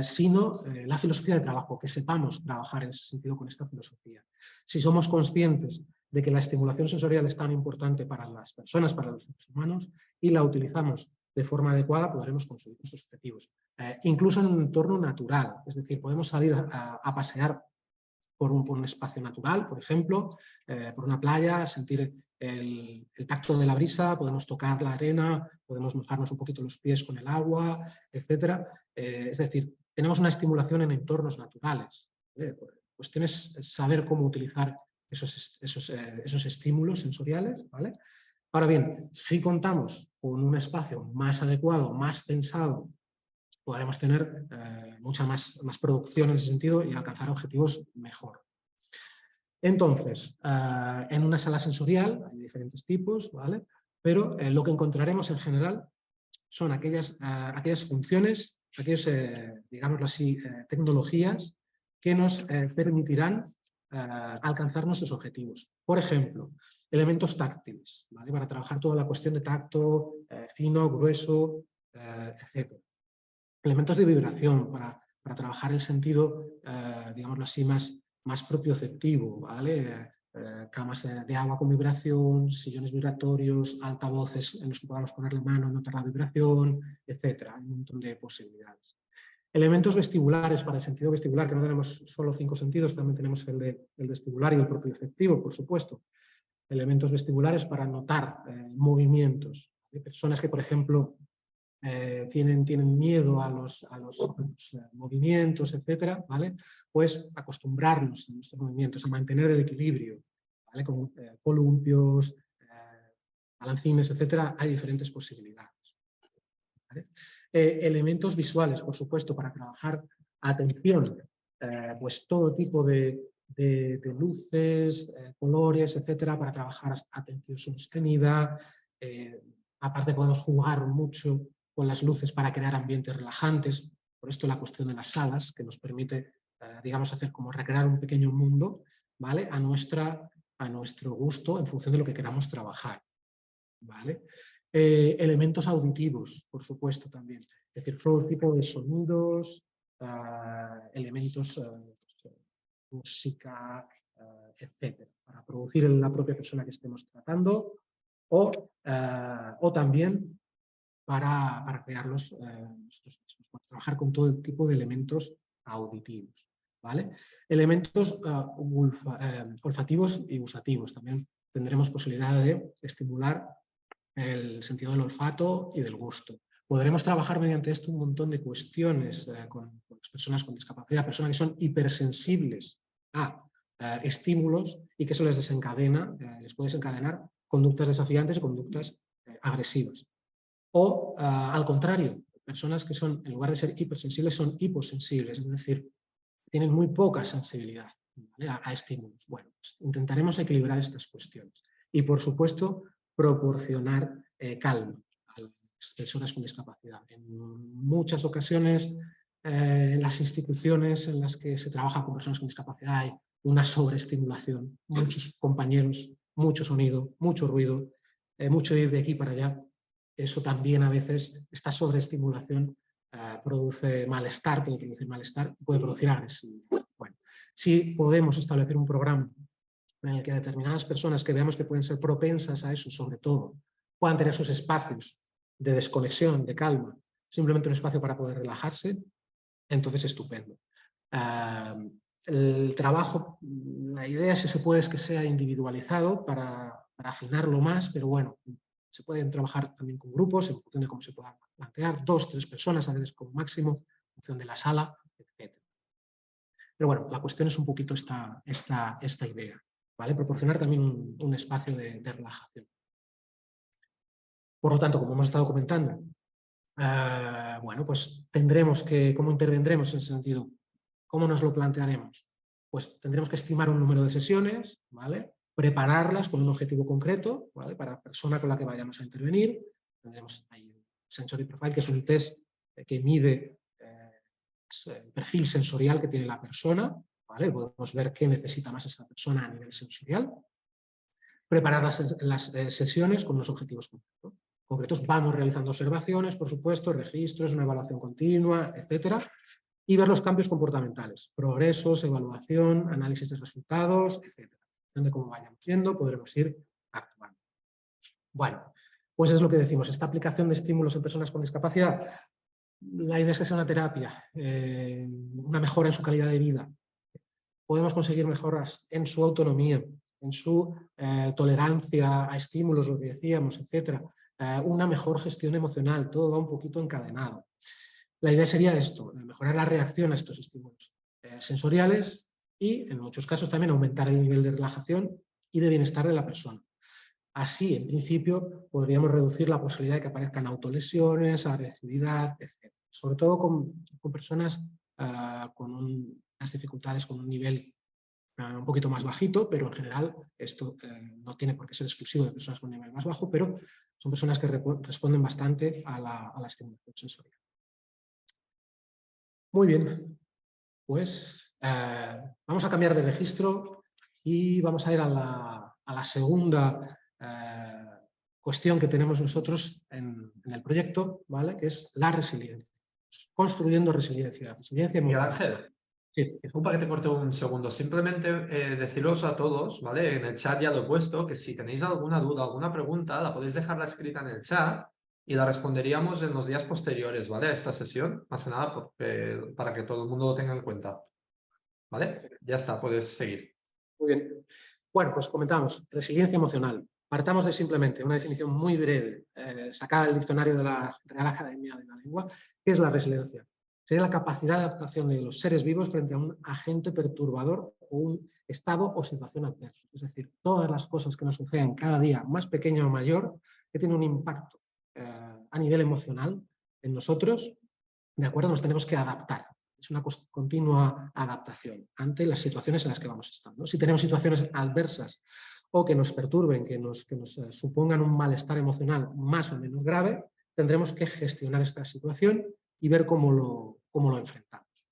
Sino la filosofía de trabajo, que sepamos trabajar en ese sentido con esta filosofía. Si somos conscientes de que la estimulación sensorial es tan importante para las personas, para los seres humanos, y la utilizamos de forma adecuada, podremos conseguir nuestros objetivos. Incluso en un entorno natural, es decir, podemos salir a pasear por un espacio natural, por ejemplo, por una playa, sentir el tacto de la brisa, podemos tocar la arena, podemos mojarnos un poquito los pies con el agua, etc. Es decir, tenemos una estimulación en entornos naturales. La cuestión es saber cómo utilizar esos estímulos sensoriales, ¿vale? Ahora bien, si contamos con un espacio más adecuado, más pensado, podremos tener mucha más producción en ese sentido y alcanzar objetivos mejor. Entonces, en una sala sensorial hay diferentes tipos, ¿vale? Pero lo que encontraremos en general son aquellas funciones, digámoslo así, tecnologías que nos permitirán alcanzar nuestros objetivos. Por ejemplo, elementos táctiles, ¿vale? Para trabajar toda la cuestión de tacto fino, grueso, etc. Elementos de vibración para trabajar el sentido, digámoslo así, más propioceptivo, ¿vale? Camas de agua con vibración, sillones vibratorios, altavoces en los que podamos poner la mano, notar la vibración, etc. Hay un montón de posibilidades. Elementos vestibulares para el sentido vestibular, que no tenemos solo 5 sentidos, también tenemos el vestibular y el propioceptivo, por supuesto. Elementos vestibulares para notar movimientos. Hay personas que, por ejemplo, tienen miedo a los movimientos, etcétera, ¿vale? Pues acostumbrarnos a nuestros movimientos, a mantener el equilibrio, ¿vale? Con columpios, balancines, etcétera, hay diferentes posibilidades, ¿vale? Elementos visuales, por supuesto, para trabajar atención, pues todo tipo de luces, colores, etcétera, para trabajar atención sostenida. Aparte podemos jugar mucho con las luces para crear ambientes relajantes, por esto la cuestión de las salas, que nos permite, digamos, hacer como recrear un pequeño mundo, ¿vale? A nuestro gusto en función de lo que queramos trabajar, ¿vale? Elementos auditivos, por supuesto, también, es decir, todo tipo de sonidos, elementos, música, etcétera, para producir en la propia persona que estemos tratando, o también para crearlos nosotros mismos, para trabajar con todo el tipo de elementos auditivos, ¿vale? Elementos olfativos y gustativos. También tendremos posibilidad de estimular el sentido del olfato y del gusto. Podremos trabajar mediante esto un montón de cuestiones con las personas con discapacidad, personas que son hipersensibles a estímulos y que eso les desencadena, les puede desencadenar conductas desafiantes o conductas agresivas. O, al contrario, personas que son, en lugar de ser hipersensibles, son hiposensibles, es decir, tienen muy poca sensibilidad, ¿vale?, a estímulos. Bueno, pues intentaremos equilibrar estas cuestiones y, por supuesto, proporcionar calma a las personas con discapacidad. En muchas ocasiones, en las instituciones en las que se trabaja con personas con discapacidad hay una sobreestimulación, muchos compañeros, mucho sonido, mucho ruido, mucho ir de aquí para allá. Eso también a veces, esta sobreestimulación produce malestar, puede producir agresividad. Bueno, si podemos establecer un programa en el que determinadas personas que veamos que pueden ser propensas a eso, sobre todo, puedan tener sus espacios de desconexión, de calma, simplemente un espacio para poder relajarse, entonces estupendo. El trabajo, la idea, si se puede, es que sea individualizado para afinarlo más, pero bueno, se pueden trabajar también con grupos en función de cómo se puedan plantear, 2 o 3 personas a veces como máximo, en función de la sala, etc. Pero bueno, la cuestión es un poquito esta idea, ¿vale? Proporcionar también un espacio de relajación. Por lo tanto, como hemos estado comentando, bueno, pues tendremos que, ¿cómo intervendremos en ese sentido? ¿Cómo nos lo plantearemos? Pues tendremos que estimar un número de sesiones, ¿vale?, prepararlas con un objetivo concreto, ¿vale?, para la persona con la que vayamos a intervenir. Tendremos ahí el Sensory Profile, que es un test que mide el perfil sensorial que tiene la persona, ¿vale? Podemos ver qué necesita más esa persona a nivel sensorial. Preparar las sesiones con unos objetivos concretos. Vamos realizando observaciones, por supuesto, registros, una evaluación continua, etcétera, y ver los cambios comportamentales, progresos, evaluación, análisis de resultados, etcétera. En función de cómo vayamos yendo, podremos ir actuando. Bueno, pues es lo que decimos, esta aplicación de estímulos en personas con discapacidad, la idea es que sea una terapia, una mejora en su calidad de vida. Podemos conseguir mejoras en su autonomía, en su tolerancia a estímulos, lo que decíamos, etcétera. Una mejor gestión emocional, todo va un poquito encadenado. La idea sería esto, mejorar la reacción a estos estímulos sensoriales y, en muchos casos, también aumentar el nivel de relajación y de bienestar de la persona. Así, en principio, podríamos reducir la posibilidad de que aparezcan autolesiones, agresividad, etc. Sobre todo con personas con unas dificultades con un nivel un poquito más bajito, pero en general esto no tiene por qué ser exclusivo de personas con un nivel más bajo, pero son personas que responden bastante a la estimulación sensorial. Muy bien, pues vamos a cambiar de registro y vamos a ir a la segunda cuestión que tenemos nosotros en el proyecto, ¿vale?, que es la resiliencia. Construyendo resiliencia. Miguel Ángel, sí. disculpa que te corte un segundo. Simplemente deciros a todos, ¿vale? En el chat ya lo he puesto, que si tenéis alguna duda, alguna pregunta, la podéis dejarla escrita en el chat y la responderíamos en los días posteriores, ¿vale?, a esta sesión, más que nada para que todo el mundo lo tenga en cuenta. ¿Vale? Ya está, puedes seguir. Muy bien. Bueno, pues comentamos, resiliencia emocional. Partamos de simplemente una definición muy breve, sacada del diccionario de la Real Academia de la Lengua. ¿Qué es la resiliencia? Sería la capacidad de adaptación de los seres vivos frente a un agente perturbador o un estado o situación adversa. Es decir, todas las cosas que nos suceden cada día, más pequeño o mayor, que tienen un impacto a nivel emocional en nosotros, ¿de acuerdo? Nos tenemos que adaptar. Es una continua adaptación ante las situaciones en las que vamos estando. Si tenemos situaciones adversas o que nos perturben, que nos supongan un malestar emocional más o menos grave, tendremos que gestionar esta situación y ver cómo lo enfrentamos.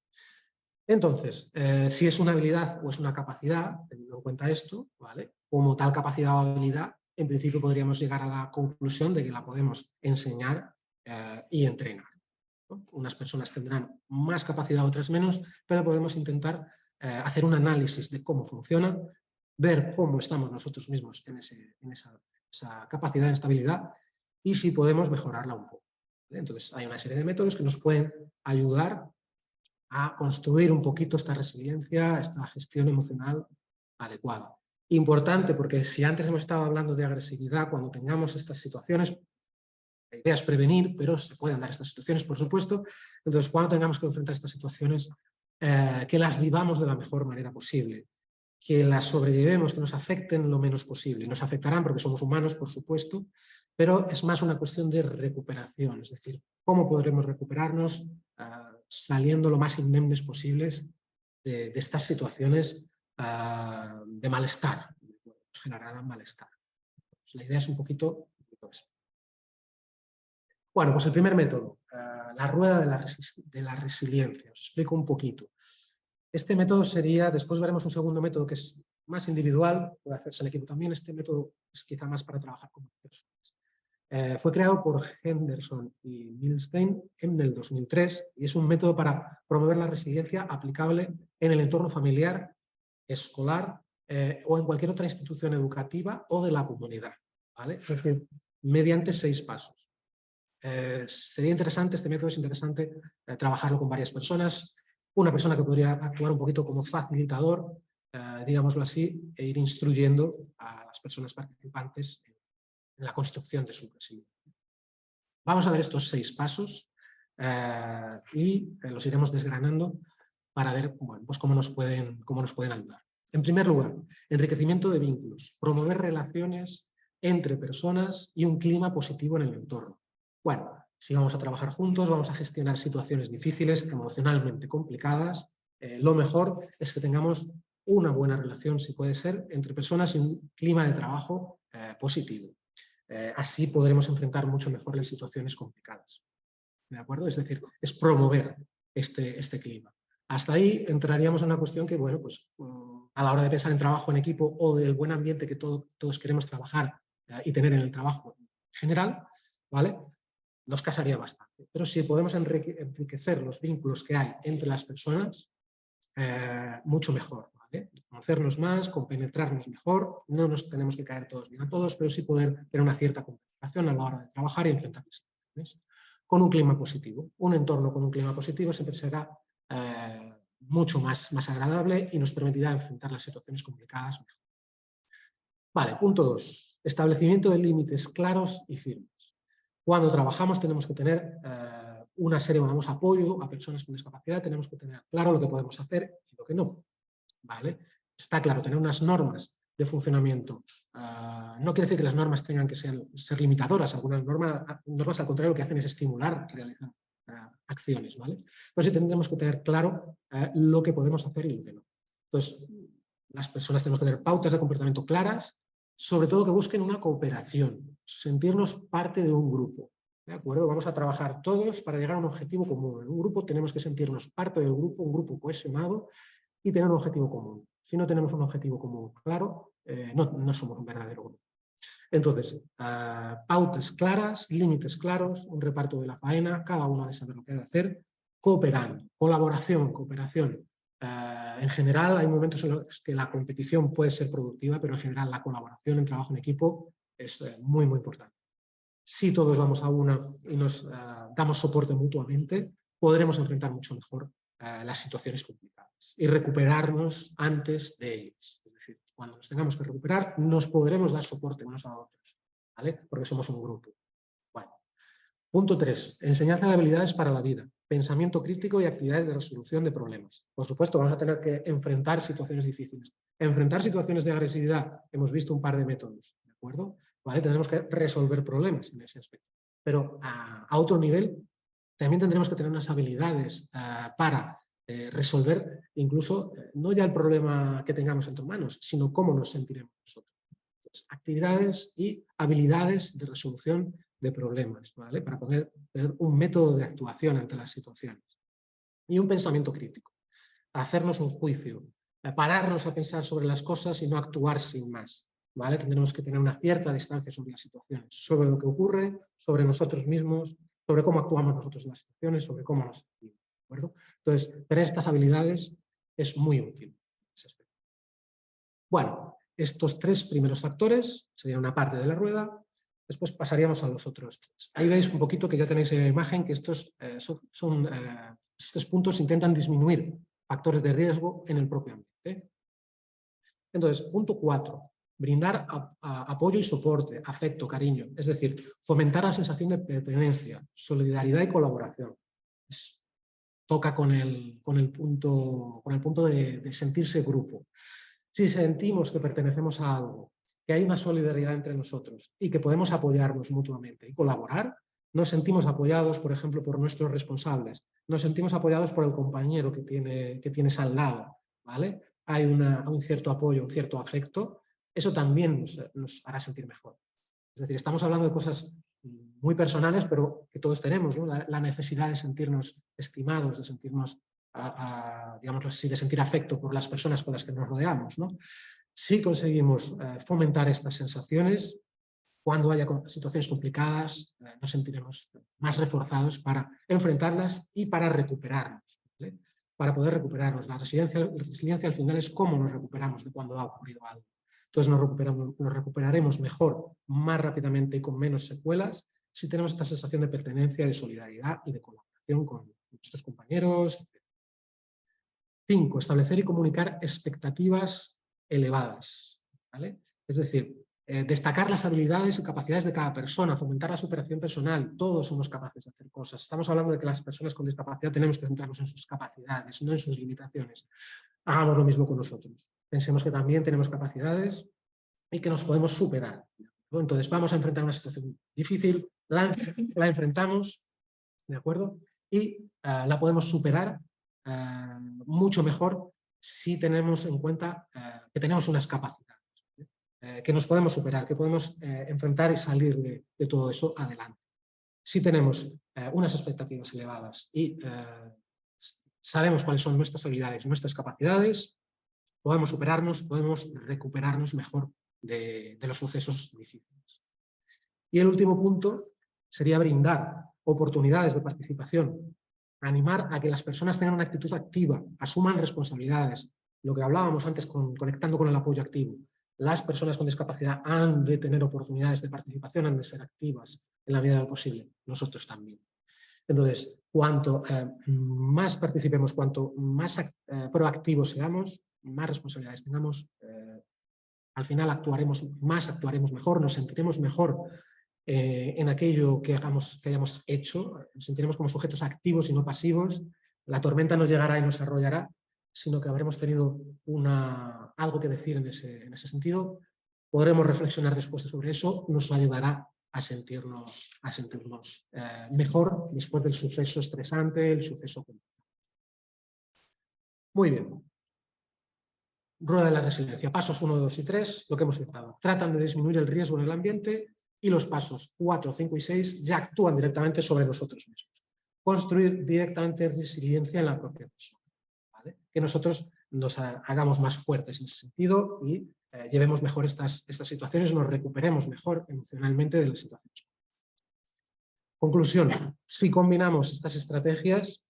Entonces, si es una habilidad o es una capacidad, teniendo en cuenta esto, ¿vale?, como tal capacidad o habilidad, en principio podríamos llegar a la conclusión de que la podemos enseñar y entrenar. Unas personas tendrán más capacidad, otras menos, pero podemos intentar hacer un análisis de cómo funciona, ver cómo estamos nosotros mismos en esa capacidad, en esta habilidad, y si podemos mejorarla un poco. Entonces, hay una serie de métodos que nos pueden ayudar a construir un poquito esta resiliencia, esta gestión emocional adecuada. Importante, porque si antes hemos estado hablando de agresividad, cuando tengamos estas situaciones, la idea es prevenir, pero se pueden dar estas situaciones, por supuesto. Entonces, cuando tengamos que enfrentar estas situaciones, que las vivamos de la mejor manera posible, que las sobrellevemos, que nos afecten lo menos posible. Nos afectarán porque somos humanos, por supuesto, pero es más una cuestión de recuperación, es decir, cómo podremos recuperarnos saliendo lo más indemnes posibles de estas situaciones de malestar, nos generarán malestar. Pues la idea es un poquito esto. Bueno, pues el primer método, la rueda de la resiliencia. Os explico un poquito. Este método sería, después veremos un segundo método que es más individual, puede hacerse el equipo también, este método es quizá más para trabajar con personas. Fue creado por Henderson y Milstein en el 2003 y es un método para promover la resiliencia aplicable en el entorno familiar, escolar o en cualquier otra institución educativa o de la comunidad, ¿vale? Es decir, mediante 6 pasos. Sería interesante, este método es interesante trabajarlo con varias personas, una persona que podría actuar un poquito como facilitador, digámoslo así, e ir instruyendo a las personas participantes en la construcción de su resiliencia. Vamos a ver estos 6 pasos y los iremos desgranando para ver, bueno, pues cómo nos pueden ayudar. En primer lugar, enriquecimiento de vínculos, promover relaciones entre personas y un clima positivo en el entorno. Bueno, si vamos a trabajar juntos, vamos a gestionar situaciones difíciles, emocionalmente complicadas, lo mejor es que tengamos una buena relación, si puede ser, entre personas y un clima de trabajo positivo. Así podremos enfrentar mucho mejor las situaciones complicadas. ¿De acuerdo? Es decir, es promover este clima. Hasta ahí entraríamos en una cuestión que, bueno, pues a la hora de pensar en trabajo en equipo o del buen ambiente que todos queremos trabajar y tener en el trabajo en general, ¿vale? Nos casaría bastante. Pero si podemos enriquecer los vínculos que hay entre las personas, mucho mejor, ¿vale? Conocernos más, compenetrarnos mejor, no nos tenemos que caer todos bien a todos, pero sí poder tener una cierta comunicación a la hora de trabajar y enfrentar las situaciones. Con un clima positivo. Un entorno con un clima positivo siempre será mucho más agradable y nos permitirá enfrentar las situaciones complicadas mejor. Vale, punto 2. Establecimiento de límites claros y firmes. Cuando trabajamos tenemos que tener una serie, digamos, apoyo a personas con discapacidad, tenemos que tener claro lo que podemos hacer y lo que no. ¿Vale? Está claro, tener unas normas de funcionamiento. No quiere decir que las normas tengan que ser limitadoras. Algunas normas, al contrario, lo que hacen es estimular y realizar acciones. ¿Vale? Pero sí tendremos que tener claro lo que podemos hacer y lo que no. Entonces, las personas tenemos que tener pautas de comportamiento claras, sobre todo que busquen una cooperación, sentirnos parte de un grupo. ¿De acuerdo? Vamos a trabajar todos para llegar a un objetivo común. En un grupo tenemos que sentirnos parte del grupo, un grupo cohesionado y tener un objetivo común. Si no tenemos un objetivo común claro, no somos un verdadero grupo. Entonces, pautas claras, límites claros, un reparto de la faena, cada uno ha de saber lo que ha de hacer, cooperando, colaboración, cooperación. En general, hay momentos en los que la competición puede ser productiva, pero en general la colaboración, el trabajo en equipo es muy, muy importante. Si todos vamos a una y nos damos soporte mutuamente, podremos enfrentar mucho mejor las situaciones complicadas y recuperarnos antes de ellas. Es decir, cuando nos tengamos que recuperar, nos podremos dar soporte unos a otros, ¿vale? Porque somos un grupo. Bueno. Punto 3. Enseñanza de habilidades para la vida. Pensamiento crítico y actividades de resolución de problemas. Por supuesto, vamos a tener que enfrentar situaciones difíciles. Enfrentar situaciones de agresividad, hemos visto un par de métodos, ¿de acuerdo? ¿Vale? Tendremos que resolver problemas en ese aspecto. Pero a otro nivel, también tendremos que tener unas habilidades para resolver incluso no ya el problema que tengamos entre manos, sino cómo nos sentiremos nosotros. Entonces, actividades y habilidades de resolución de problemas, ¿vale? Para poder tener un método de actuación ante las situaciones. Y un pensamiento crítico. Hacernos un juicio, pararnos a pensar sobre las cosas y no actuar sin más. ¿Vale? Tendremos que tener una cierta distancia sobre las situaciones, sobre lo que ocurre, sobre nosotros mismos, sobre cómo actuamos nosotros en las situaciones, sobre cómo nos sentimos. ¿De acuerdo? Entonces, tener estas habilidades es muy útil. Bueno, estos 3 primeros factores serían una parte de la rueda. Después pasaríamos a los otros 3. Ahí veis un poquito que ya tenéis en la imagen que estos puntos intentan disminuir factores de riesgo en el propio ambiente. Entonces, punto 4. Brindar apoyo y soporte, afecto, cariño. Es decir, fomentar la sensación de pertenencia, solidaridad y colaboración. Toca con el punto de sentirse grupo. Si sentimos que pertenecemos a algo, que hay una solidaridad entre nosotros y que podemos apoyarnos mutuamente y colaborar, nos sentimos apoyados, por ejemplo, por nuestros responsables, nos sentimos apoyados por el compañero que tienes al lado, ¿vale? Hay un cierto apoyo, un cierto afecto, eso también nos hará sentir mejor. Es decir, estamos hablando de cosas muy personales, pero que todos tenemos, ¿no? La necesidad de sentirnos estimados, de sentirnos, digamos así, de sentir afecto por las personas con las que nos rodeamos, ¿no? Si conseguimos fomentar estas sensaciones, cuando haya situaciones complicadas, nos sentiremos más reforzados para enfrentarlas y para recuperarnos, ¿vale? Para poder recuperarnos. La resiliencia al final es cómo nos recuperamos de cuando ha ocurrido algo. Entonces nos recuperaremos mejor, más rápidamente y con menos secuelas si tenemos esta sensación de pertenencia, de solidaridad y de colaboración con nuestros compañeros. 5. Establecer y comunicar expectativas elevadas, ¿vale? Es decir, destacar las habilidades y capacidades de cada persona, fomentar la superación personal. Todos somos capaces de hacer cosas. Estamos hablando de que las personas con discapacidad tenemos que centrarnos en sus capacidades, no en sus limitaciones. Hagamos lo mismo con nosotros. Pensemos que también tenemos capacidades y que nos podemos superar. Entonces vamos a enfrentar una situación difícil, la enfrentamos, ¿de acuerdo? Y la podemos superar mucho mejor si tenemos en cuenta que tenemos unas capacidades, que nos podemos superar, que podemos enfrentar y salir de todo eso adelante. Si tenemos unas expectativas elevadas y sabemos cuáles son nuestras habilidades, nuestras capacidades, podemos superarnos, podemos recuperarnos mejor de los sucesos difíciles. Y el último punto sería brindar oportunidades de participación, animar a que las personas tengan una actitud activa, asuman responsabilidades, lo que hablábamos antes conectando con el apoyo activo. Las personas con discapacidad han de tener oportunidades de participación, han de ser activas en la medida de lo posible, nosotros también. Entonces, cuanto más participemos, cuanto más proactivos seamos, más responsabilidades tengamos, al final actuaremos mejor, nos sentiremos mejor en aquello que hayamos hecho, nos sentiremos como sujetos activos y no pasivos, la tormenta no llegará y nos arrollará, sino que habremos tenido algo que decir en ese sentido, podremos reflexionar después sobre eso, nos ayudará a sentirnos mejor después del suceso estresante, el suceso complicado. Muy bien. Rueda de la resiliencia. Pasos 1, 2 y 3, lo que hemos citado. Tratan de disminuir el riesgo en el ambiente y los pasos 4, 5 y 6 ya actúan directamente sobre nosotros mismos. Construir directamente resiliencia en la propia persona, ¿vale? Que nosotros nos hagamos más fuertes en ese sentido y llevemos mejor estas situaciones, nos recuperemos mejor emocionalmente de las situaciones. Conclusión, si combinamos estas estrategias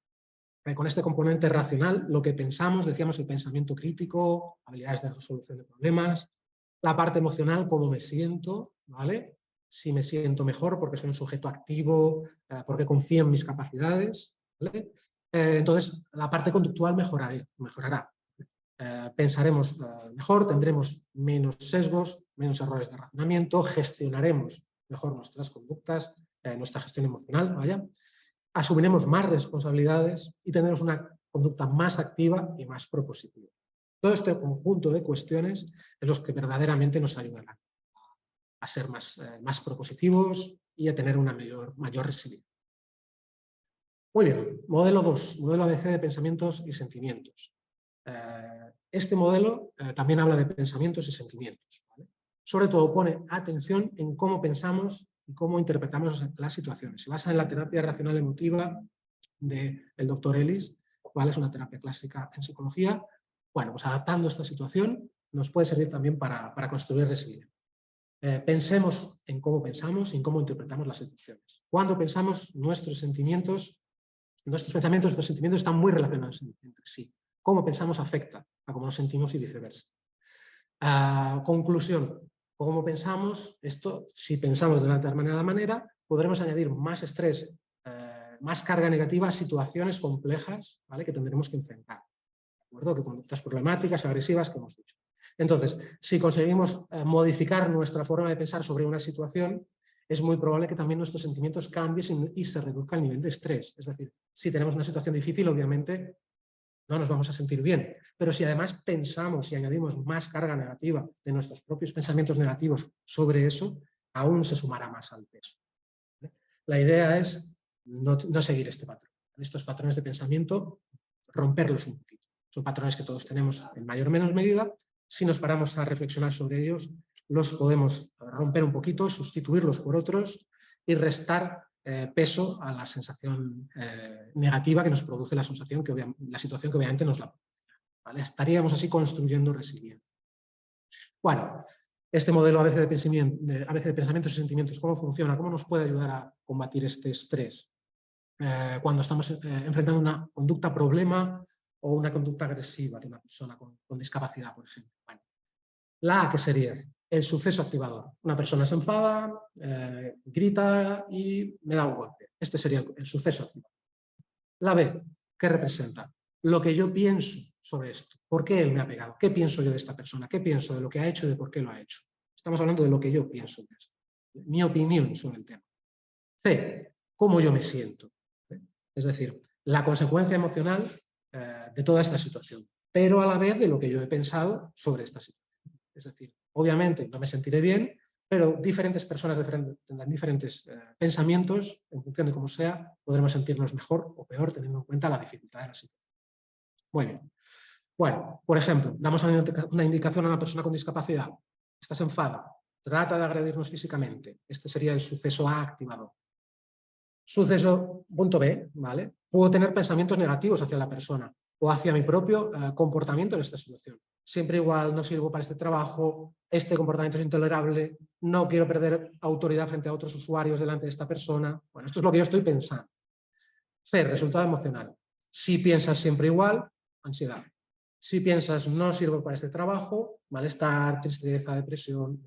con este componente racional, lo que pensamos, decíamos el pensamiento crítico, habilidades de resolución de problemas, la parte emocional, cómo me siento, ¿vale? Si me siento mejor porque soy un sujeto activo, porque confío en mis capacidades, ¿vale? Entonces, la parte conductual mejorará. Pensaremos mejor, tendremos menos sesgos, menos errores de razonamiento, gestionaremos mejor nuestras conductas, nuestra gestión emocional, vaya. Asumiremos más responsabilidades y tendremos una conducta más activa y más propositiva. Todo este conjunto de cuestiones es los que verdaderamente nos ayudarán a ser más propositivos y a tener una mayor resiliencia. Muy bien, modelo 2, modelo ABC de pensamientos y sentimientos. Este modelo también habla de pensamientos y sentimientos, ¿vale? Sobre todo pone atención en cómo pensamos y cómo interpretamos las situaciones. Se basa en la terapia racional emotiva del doctor Ellis, ¿vale? Es una terapia clásica en psicología. Bueno, pues adaptando esta situación nos puede servir también para construir resiliencia. Pensemos en cómo pensamos y en cómo interpretamos las situaciones. Cuando pensamos, nuestros pensamientos y nuestros sentimientos están muy relacionados entre sí. Cómo pensamos afecta a cómo nos sentimos y viceversa. Conclusión. Cómo pensamos, si pensamos de una determinada manera, podremos añadir más estrés, más carga negativa a situaciones complejas, ¿vale? Que tendremos que enfrentar. ¿De acuerdo? Que conductas problemáticas, agresivas, que hemos dicho. Entonces, si conseguimos modificar nuestra forma de pensar sobre una situación, es muy probable que también nuestros sentimientos cambien y se reduzca el nivel de estrés. Es decir, si tenemos una situación difícil, obviamente no nos vamos a sentir bien, pero si además pensamos y añadimos más carga negativa de nuestros propios pensamientos negativos sobre eso, aún se sumará más al peso. ¿Vale? La idea es no seguir este patrón. Estos patrones de pensamiento, romperlos un poquito. Son patrones que todos tenemos en mayor o menor medida. Si nos paramos a reflexionar sobre ellos, los podemos romper un poquito, sustituirlos por otros y restar peso a la sensación negativa que nos produce la situación que obviamente nos la produce. ¿Vale? Estaríamos así construyendo resiliencia. Bueno, este modelo ABC de pensamientos y sentimientos, ¿cómo funciona? ¿Cómo nos puede ayudar a combatir este estrés? Cuando estamos enfrentando una conducta problema o una conducta agresiva de una persona con discapacidad, por ejemplo. Bueno, la A, que sería el suceso activador. Una persona se enfada, grita y me da un golpe. Este sería el suceso activador. La B, ¿qué representa? Lo que yo pienso sobre esto. ¿Por qué él me ha pegado? ¿Qué pienso yo de esta persona? ¿Qué pienso de lo que ha hecho y de por qué lo ha hecho? Estamos hablando de lo que yo pienso de esto. Mi opinión sobre el tema. C, ¿cómo yo me siento? Es decir, la consecuencia emocional de toda esta situación, pero a la vez de lo que yo he pensado sobre esta situación. Es decir, obviamente no me sentiré bien, pero diferentes personas tendrán diferentes pensamientos, en función de cómo sea, podremos sentirnos mejor o peor teniendo en cuenta la dificultad de la situación. Muy bien. Bueno, por ejemplo, damos una indicación a una persona con discapacidad. Esta se enfada, trata de agredirnos físicamente. Este sería el suceso A activador. Suceso punto B, ¿vale? Puedo tener pensamientos negativos hacia la persona o hacia mi propio comportamiento en esta situación. Siempre igual, no sirvo para este trabajo, este comportamiento es intolerable, no quiero perder autoridad frente a otros usuarios delante de esta persona. Bueno, esto es lo que yo estoy pensando. C, resultado emocional. Si piensas siempre igual, ansiedad. Si piensas no sirvo para este trabajo, malestar, tristeza, depresión.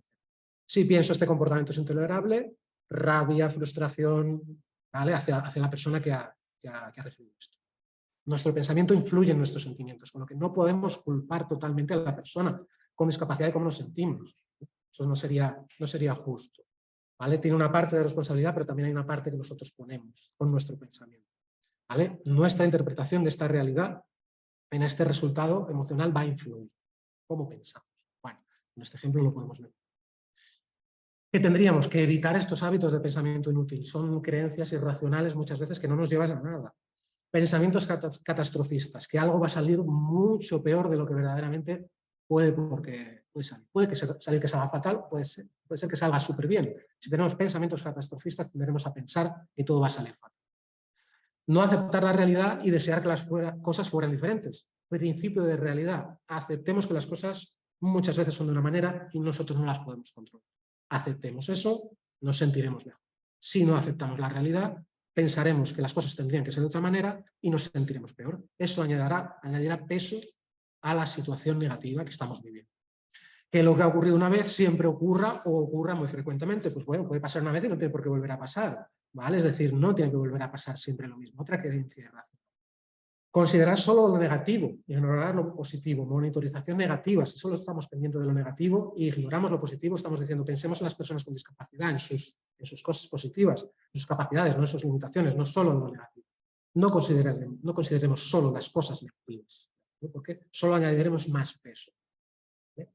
Si pienso este comportamiento es intolerable, rabia, frustración, ¿vale? hacia la persona que ha recibido esto. Nuestro pensamiento influye en nuestros sentimientos, con lo que no podemos culpar totalmente a la persona con discapacidad de cómo nos sentimos. Eso no sería justo. ¿Vale? Tiene una parte de responsabilidad, pero también hay una parte que nosotros ponemos con nuestro pensamiento. ¿Vale? Nuestra interpretación de esta realidad en este resultado emocional va a influir. ¿Cómo pensamos? Bueno, en este ejemplo lo podemos ver. Que tendríamos que evitar estos hábitos de pensamiento inútil. Son creencias irracionales muchas veces que no nos llevan a nada. Pensamientos catastrofistas, que algo va a salir mucho peor de lo que verdaderamente puede salir. Puede que salir que salga fatal, puede ser que salga súper bien. Si tenemos pensamientos catastrofistas, tenderemos a pensar que todo va a salir fatal. No aceptar la realidad y desear que las cosas fueran diferentes. Principio de realidad. Aceptemos que las cosas muchas veces son de una manera y nosotros no las podemos controlar. Aceptemos eso, nos sentiremos mejor. Si no aceptamos la realidad, pensaremos que las cosas tendrían que ser de otra manera y nos sentiremos peor. Eso añadirá peso a la situación negativa que estamos viviendo. Que lo que ha ocurrido una vez siempre ocurra o ocurra muy frecuentemente. Pues bueno, puede pasar una vez y no tiene por qué volver a pasar. ¿Vale? Es decir, no tiene que volver a pasar siempre lo mismo. Otra creencia racional. Considerar solo lo negativo, ignorar lo positivo, monitorización negativa. Si solo estamos pendientes de lo negativo y ignoramos lo positivo, estamos diciendo, pensemos en las personas con discapacidad, en sus cosas positivas, en sus capacidades, no en sus limitaciones, no solo en lo negativo. No consideremos solo las cosas negativas, ¿no? Porque solo añadiremos más peso. ¿Vale?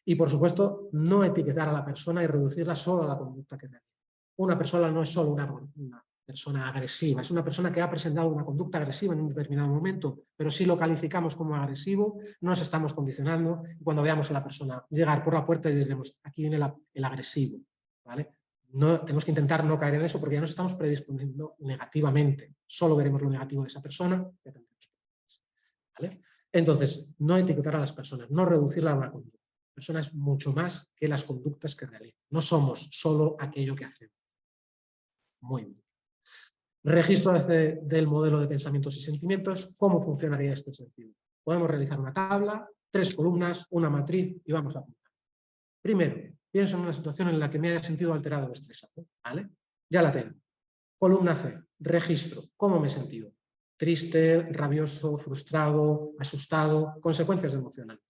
Y, por supuesto, no etiquetar a la persona y reducirla solo a la conducta que realiza. Una persona no es solo una persona agresiva, es una persona que ha presentado una conducta agresiva en un determinado momento, pero si lo calificamos como agresivo, nos estamos condicionando y cuando veamos a la persona llegar por la puerta y diremos, aquí viene el agresivo. ¿Vale? No, tenemos que intentar no caer en eso porque ya nos estamos predisponiendo negativamente. Solo veremos lo negativo de esa persona y tendremos problemas. ¿Vale? Entonces, no etiquetar a las personas, no reducirla a una conducta. La persona es mucho más que las conductas que realiza. No somos solo aquello que hacemos. Muy bien. Registro del modelo de pensamientos y sentimientos. ¿Cómo funcionaría este sentido? Podemos realizar una tabla, 3 columnas, una matriz y vamos a apuntar. Primero, pienso en una situación en la que me haya sentido alterado o estresado. ¿Vale? Ya la tengo. Columna C, registro. ¿Cómo me he sentido? Triste, rabioso, frustrado, asustado, consecuencias emocionales.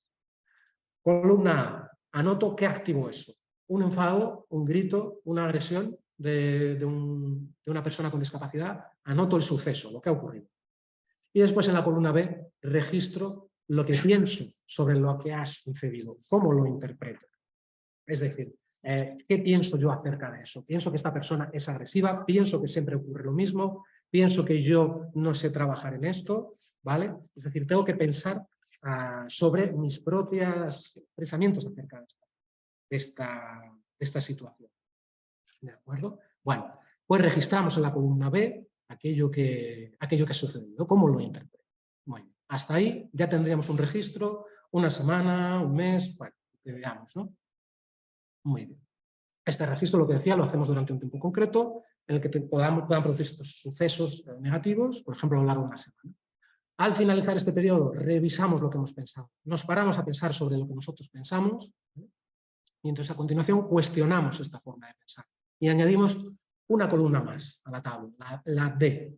Columna A, anoto qué activó eso. Un enfado, un grito, una agresión de una persona con discapacidad, anoto el suceso, lo que ha ocurrido. Y después en la columna B, registro lo que pienso sobre lo que ha sucedido, cómo lo interpreto. Es decir, ¿qué pienso yo acerca de eso? Pienso que esta persona es agresiva, pienso que siempre ocurre lo mismo, pienso que yo no sé trabajar en esto, ¿vale? Es decir, tengo que pensar sobre mis propios pensamientos acerca de esta situación. ¿De acuerdo? Bueno, pues registramos en la columna B aquello que ha sucedido, cómo lo interpreto. Bueno, hasta ahí ya tendríamos un registro, una semana, un mes, bueno, que veamos, ¿no? Muy bien. Este registro, lo que decía, lo hacemos durante un tiempo concreto en el que puedan producir estos sucesos negativos, por ejemplo, a lo largo de una semana. Al finalizar este periodo, revisamos lo que hemos pensado. Nos paramos a pensar sobre lo que nosotros pensamos, ¿vale? Y entonces a continuación cuestionamos esta forma de pensar y añadimos una columna más a la tabla, la D,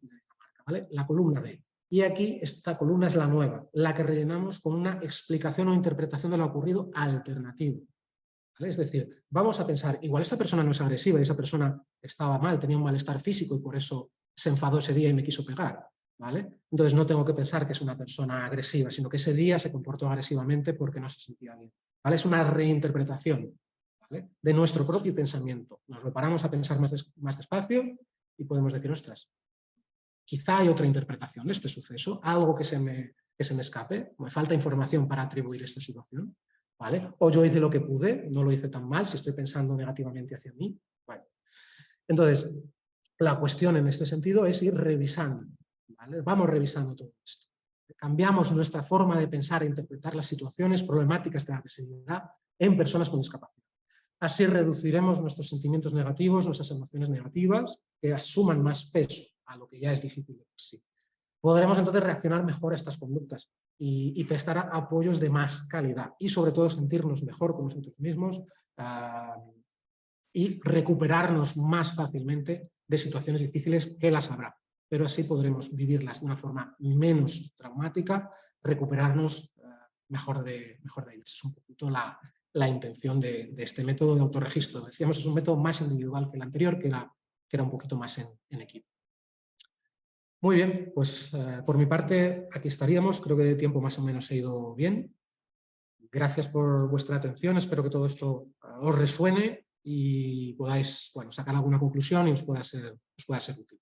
¿vale? La columna D. Y aquí esta columna es la nueva, la que rellenamos con una explicación o interpretación de lo ocurrido alternativo. ¿Vale? Es decir, vamos a pensar, igual esta persona no es agresiva y esa persona estaba mal, tenía un malestar físico y por eso se enfadó ese día y me quiso pegar, ¿vale? Entonces no tengo que pensar que es una persona agresiva, sino que ese día se comportó agresivamente porque no se sentía bien, ¿vale? Es una reinterpretación, ¿vale?, de nuestro propio pensamiento. Nos lo paramos a pensar más despacio y podemos decir, ostras, quizá hay otra interpretación de este suceso, algo que se me escape, me falta información para atribuir esta situación. ¿Vale? O yo hice lo que pude, no lo hice tan mal, si estoy pensando negativamente hacia mí. Bueno. Entonces, la cuestión en este sentido es ir revisando, ¿vale? Vamos revisando todo esto. Cambiamos nuestra forma de pensar e interpretar las situaciones problemáticas de la agresividad en personas con discapacidad. Así reduciremos nuestros sentimientos negativos, nuestras emociones negativas, que asuman más peso a lo que ya es difícil de por sí. Podremos entonces reaccionar mejor a estas conductas y prestar apoyos de más calidad y sobre todo sentirnos mejor con nosotros mismos y recuperarnos más fácilmente de situaciones difíciles que las habrá. Pero así podremos vivirlas de una forma menos traumática, recuperarnos mejor de ellas. Es un poquito la intención de este método de autorregistro. Decíamos, es un método más individual que el anterior, que era un poquito más en equipo. Muy bien, pues por mi parte aquí estaríamos. Creo que de tiempo más o menos he ido bien. Gracias por vuestra atención. Espero que todo esto os resuene y podáis, bueno, sacar alguna conclusión y os pueda ser útil.